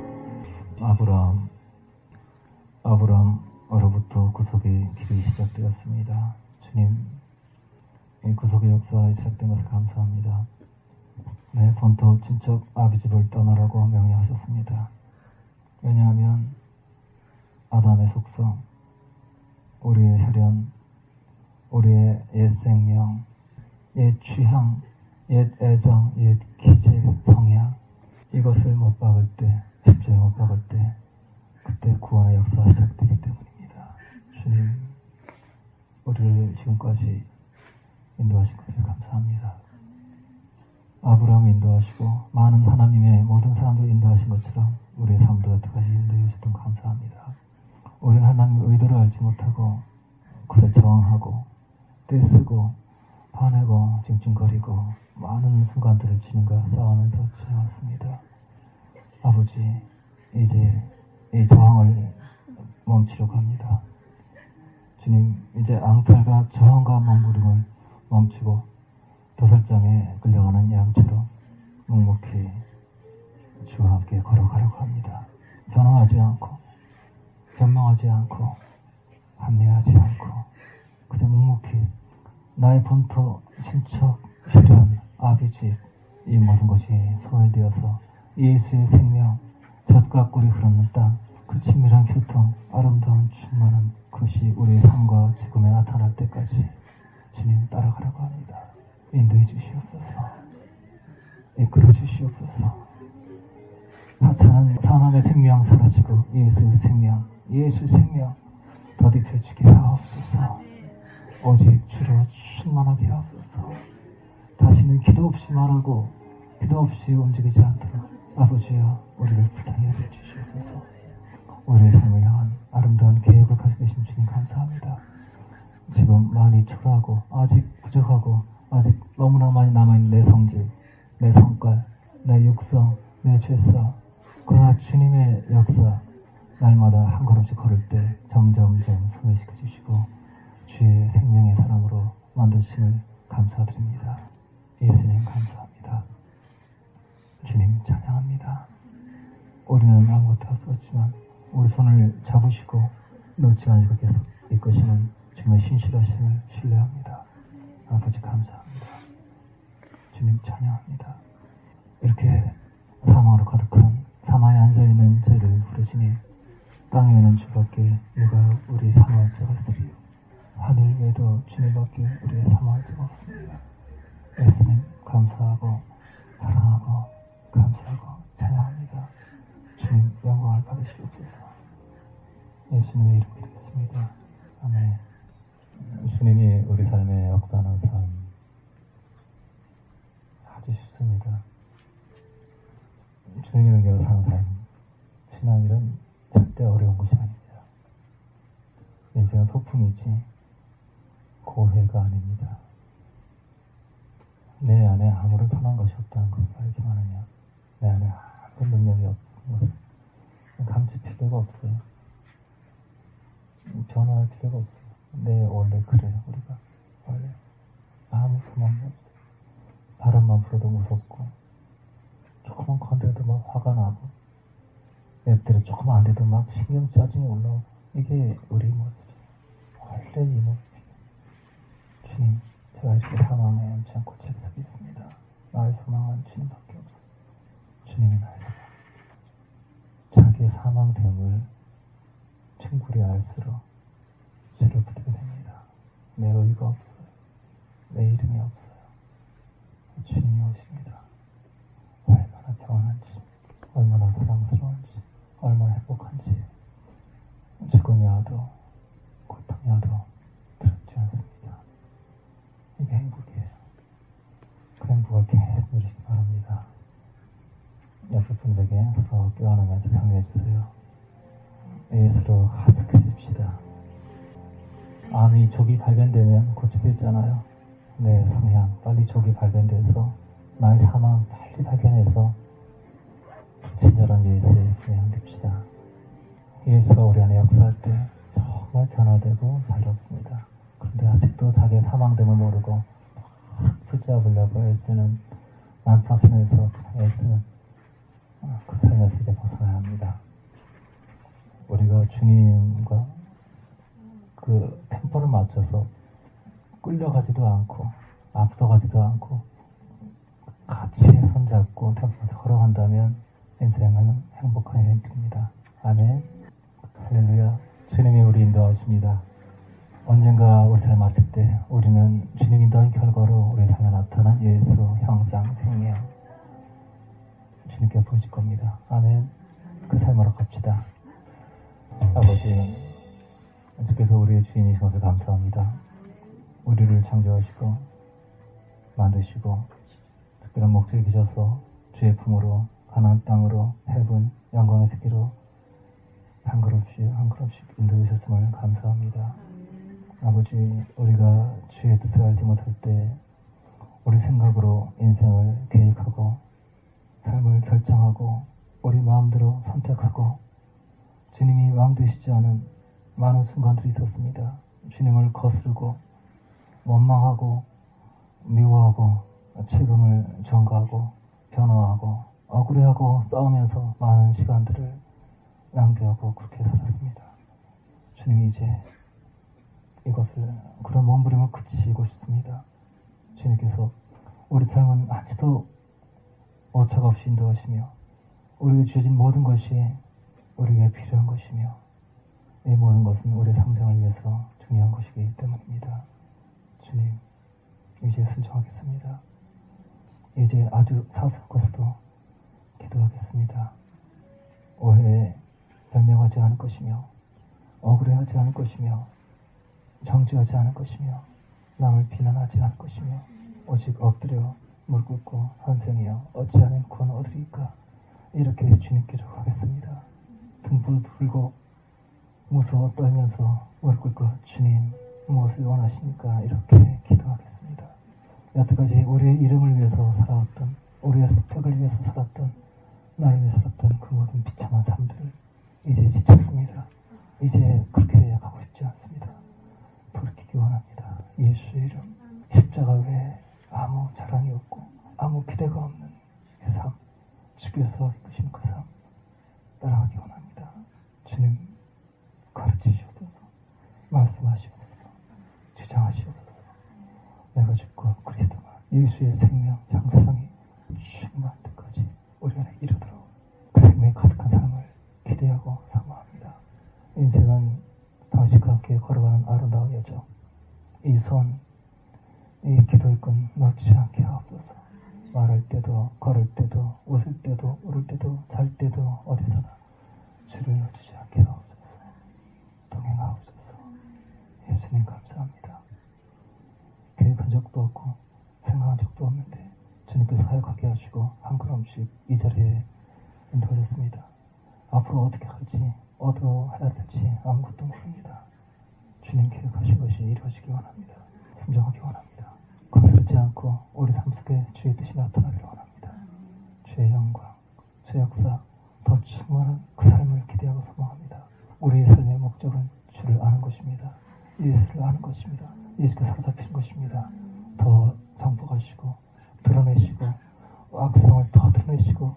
아브라함으로부터 구속의 길이 시작되었습니다. 주님, 이 구속의 역사가 시작된 것을 감사합니다. 내 본토 친척 아비집을 떠나라고 명령하셨습니다. 왜냐하면 아담의 속성, 우리의 혈연, 우리의 옛 생명, 옛 취향, 옛 애정, 옛 기질, 성향, 이것을 못 박을 때, 십자에 못 박을 때 때까지 인도하신 것을 감사합니다. 아브라함을 인도하시고 많은 하나님의 모든 사람들을 인도하신 것처럼 우리의 삶도 여태까지 인도해 주셨던 감사합니다. 우리는 하나님의 의도를 알지 못하고 그를 저항하고 떼쓰고 화내고 찡찡거리고 많은 순간들을 주님과 싸우면서 지내왔습니다. 아버지, 이제 이 저항을 멈추려고 합니다. 주님, 이제 앙탈과 저항과 머무림을 멈추고 도살장에 끌려가는 양처럼 묵묵히 주와 함께 걸어가려고 합니다. 변화하지 않고 변명하지 않고 합리하지 않고 그저 묵묵히 나의 본토, 친척, 실현, 아비집 이 모든 것이 소외되어서 예수의 생명, 젖과 꿀이 흐르는 땅, 그 친밀한 교통, 아름다운 충만한 그것이 우리의 삶과 지금에 나타날 때까지 주님 따라가려고 합니다. 인도해 주시옵소서. 이끌어 주시옵소서. 하찮은 사망의 생명 사라지고 예수 생명 더딥혀 주게 하옵소서. 오직 주로 충만하게 하옵소서. 다시는 기도 없이 말하고 기도 없이 움직이지 않도록 아버지여 우리를 부장해 주시옵소서. 우리의 삶을 향한 아름다운 계획을 가지고 계신 주님 감사합니다. 지금 많이 초라하고 아직 부족하고 아직 너무나 많이 남아있는 내 성질, 내 성깔, 내 육성, 내 죄성, 그러나 주님의 역사 날마다 한 걸음씩 걸을 때 점점점 소외시켜 주시고 주의 생명의 사람으로 만드심을 감사드립니다. 예수님 감사합니다. 주님 찬양합니다. 우리는 아무것도 할 수 없지만 우리 손을 잡으시고 놓지 않으시고 계속 이끄시는 주님의 신실하심을 신뢰합니다. 아버지 감사합니다. 주님 찬양합니다. 이렇게 사망으로 가득한 사망에 앉아있는 죄를 부르시니 땅에 있는 주밖에 누가 우리 사망할 자가 있으리요. 하늘 외에도 주님밖에 우리의 사망할 자가 없습니다. 예수님 감사하고 사랑하고 감사하고 찬양합니다. 주님 영광을 받으시옵소서. 예수님의 이름 드리겠습니다. 아멘. 주님이 우리 삶에 역사하는 삶 아주 쉽습니다. 주님의 능력으로 사는 삶, 신앙일은 절대 어려운 것이 아닙니다. 인생은 소풍이지 고해가 아닙니다. 내 안에 아무런 선한 것이 없다는 것을 알기만 하냐, 내 안에 아무런 능력이 없는 것을 감출 필요가 없어요. 변화할 필요가 없어요. 내 원래 그래요. 우리가 원래 아무 소망이 없어요. 바람만 불어도 무섭고 조금만 건드려도 막 화가 나고 앱들이 조금만 안 돼도 막 신경 짜증이 올라오고 이게 우리 모습이에요. 원래 이 모습이에요. 주님, 제가 이렇게 사망에 앉지 않고 책석에 있습니다. 나의 소망은 주님밖에 없어요. 주님이 나의 소망. 자기의 사망됨을 충분히 알수록 죄를 붙게 됩니다. 내 의가 없어요. 내 이름이 없어요. 주님이 오십니다. 얼마나 평안한지, 얼마나 사랑스러운지, 얼마나 행복한지 죽음이 와도 고통이 와도 두렵지 않습니다. 이게 행복이에요. 그 행복을 계속 누리시기 바랍니다. 옆에 분들에게 서로 껴안으면서 상의해주세요. 예수로 가득해집시다. 암이 조기 발견되면 고칠 수 있잖아요. 내 성향 빨리 조기 발견돼서 나의 사망 빨리 발견해서 친절한 예수의 분양 됩시다. 예수가 우리 안에 역사할 때 정말 변화되고 자유롭습니다. 그런데 아직도 자기의 사망됨을 모르고 붙잡으려고 애쓰는 난타선에서 애쓰는 그 삶에서 이제 벗어나야 합니다. 우리가 주님과 그 템포를 맞춰서 끌려가지도 않고 앞서가지도 않고 같이 손잡고 템포에서 걸어간다면 인생은 행복한 여행입니다. 아멘. 할렐루야. 주님이 우리 인도하십니다. 언젠가 우리 삶을 마칠 때 우리는 주님 인도한 결과로 우리 삶에 나타난 예수 형상 생명 주님께 보실 겁니다. 아멘. 그 삶으로 갑시다. 아버지, 주께서 우리의 주인이신 것을 감사합니다. 우리를 창조하시고 만드시고 특별한 목적이 계셔서 주의 품으로 가나안 땅으로 해분 영광의 새끼로 한 걸음씩 인도해 주셨음을 감사합니다. 아버지, 우리가 주의 뜻을 알지 못할 때 우리 생각으로 인생을 계획하고 삶을 결정하고 우리 마음대로 선택하고 주님이 왕 되시지 않은 많은 순간들이 있었습니다. 주님을 거스르고 원망하고 미워하고 책임을 전가하고 변호하고 억울해하고 싸우면서 많은 시간들을 낭비하고 그렇게 살았습니다. 주님이 이제 이것을 그런 몸부림을 그치고 싶습니다. 주님께서 우리 삶은 한치도 오차가 없이 인도하시며 우리에게 주어진 모든 것이 우리에게 필요한 것이며 이 모든 것은 우리의 성장을 위해서 중요한 것이기 때문입니다. 주님, 이제 순종하겠습니다. 이제 아주 사소한 것도 기도하겠습니다. 오해에 변명하지 않을 것이며 억울해하지 않을 것이며 정죄하지 않을 것이며 남을 비난하지 않을 것이며 오직 엎드려 무릎 꿇고 선생이여 어찌하면 구원 얻으리까 이렇게 주님께로 가겠습니다. 등불 들고 무서워 떨면서 무릎 꿇고 주님 무엇을 원하십니까? 이렇게 기도하겠습니다. 여태까지 우리의 이름을 위해서 살아왔던 우리의 스펙을 위해서 살았던 나를 위해 살았던 그 모든 비참한 삶들을 이제 지쳤습니다. 이제 그렇게 가고 싶지 않습니다. 돌이키기 원합니다. 예수의 이름 십자가 외에 아무 자랑이 없고 아무 기대가 없는 그 삶, 주께서 이끄신 그 삶 따라가기 원합니다. 주님 가르치시옵소서, 말씀하시옵소서, 주장하시옵소서. 내가 죽고 그리스도가 예수의 생명 향상이 충만할 때까지 우리 안에 이르도록 그 생명이 가득한 삶을 기대하고 사모합니다. 인생은 당신과 함께 걸어가는 아름다운 여정. 이 손, 이 기도의 끈 놓지 않게 하옵소서. 말할 때도, 걸을 때도, 웃을 때도, 울을 때도, 잘 때도 어디서나 주를 놓치지 않게 하옵소서. 동행하옵소서. 예수님 감사합니다. 계획한 적도 없고 생각한 적도 없는데 주님께서 사역하게 하시고 한 걸음씩 이 자리에 인도하셨습니다. 앞으로 어떻게 할지, 어디로 해야 될지 아무것도 모릅니다. 주님 계획하신 것이 이루어지기 원합니다. 순종하기 원합니다. 거스르지 않고 우리 삶 속에 주의 뜻이 나타나기를 원합니다. 주의 영광, 주의 역사, 더 충만한 그 삶을 기대하고 소망합니다. 우리의 삶의 목적은 주를 아는 것입니다. 예수를 아는 것입니다. 예수께 사로잡히는 것입니다. 더 정복하시고 드러내시고 악성을 더 드러내시고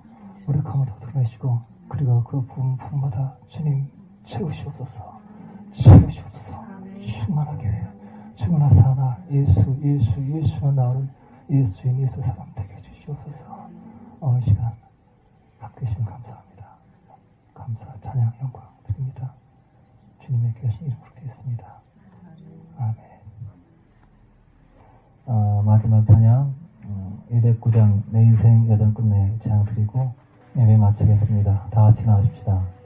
무력함을 더 드러내시고 그리고 그 부분마다 주님 채우시옵소서. 채우시옵소서. 충만하게 충만하사 하나 예수만 나오는 예수인 예수 사람 되게 해주시옵소서. 오늘 시간 함께 해주시면 감사합니다. 감사, 찬양, 영광 드립니다. 주님의 귀하신 이름으로 드리겠습니다. 아멘. 마지막 찬양 209장 내 인생 여정 끝내 찬양 드리고 예배 마치겠습니다. 다 같이 나와주십시다.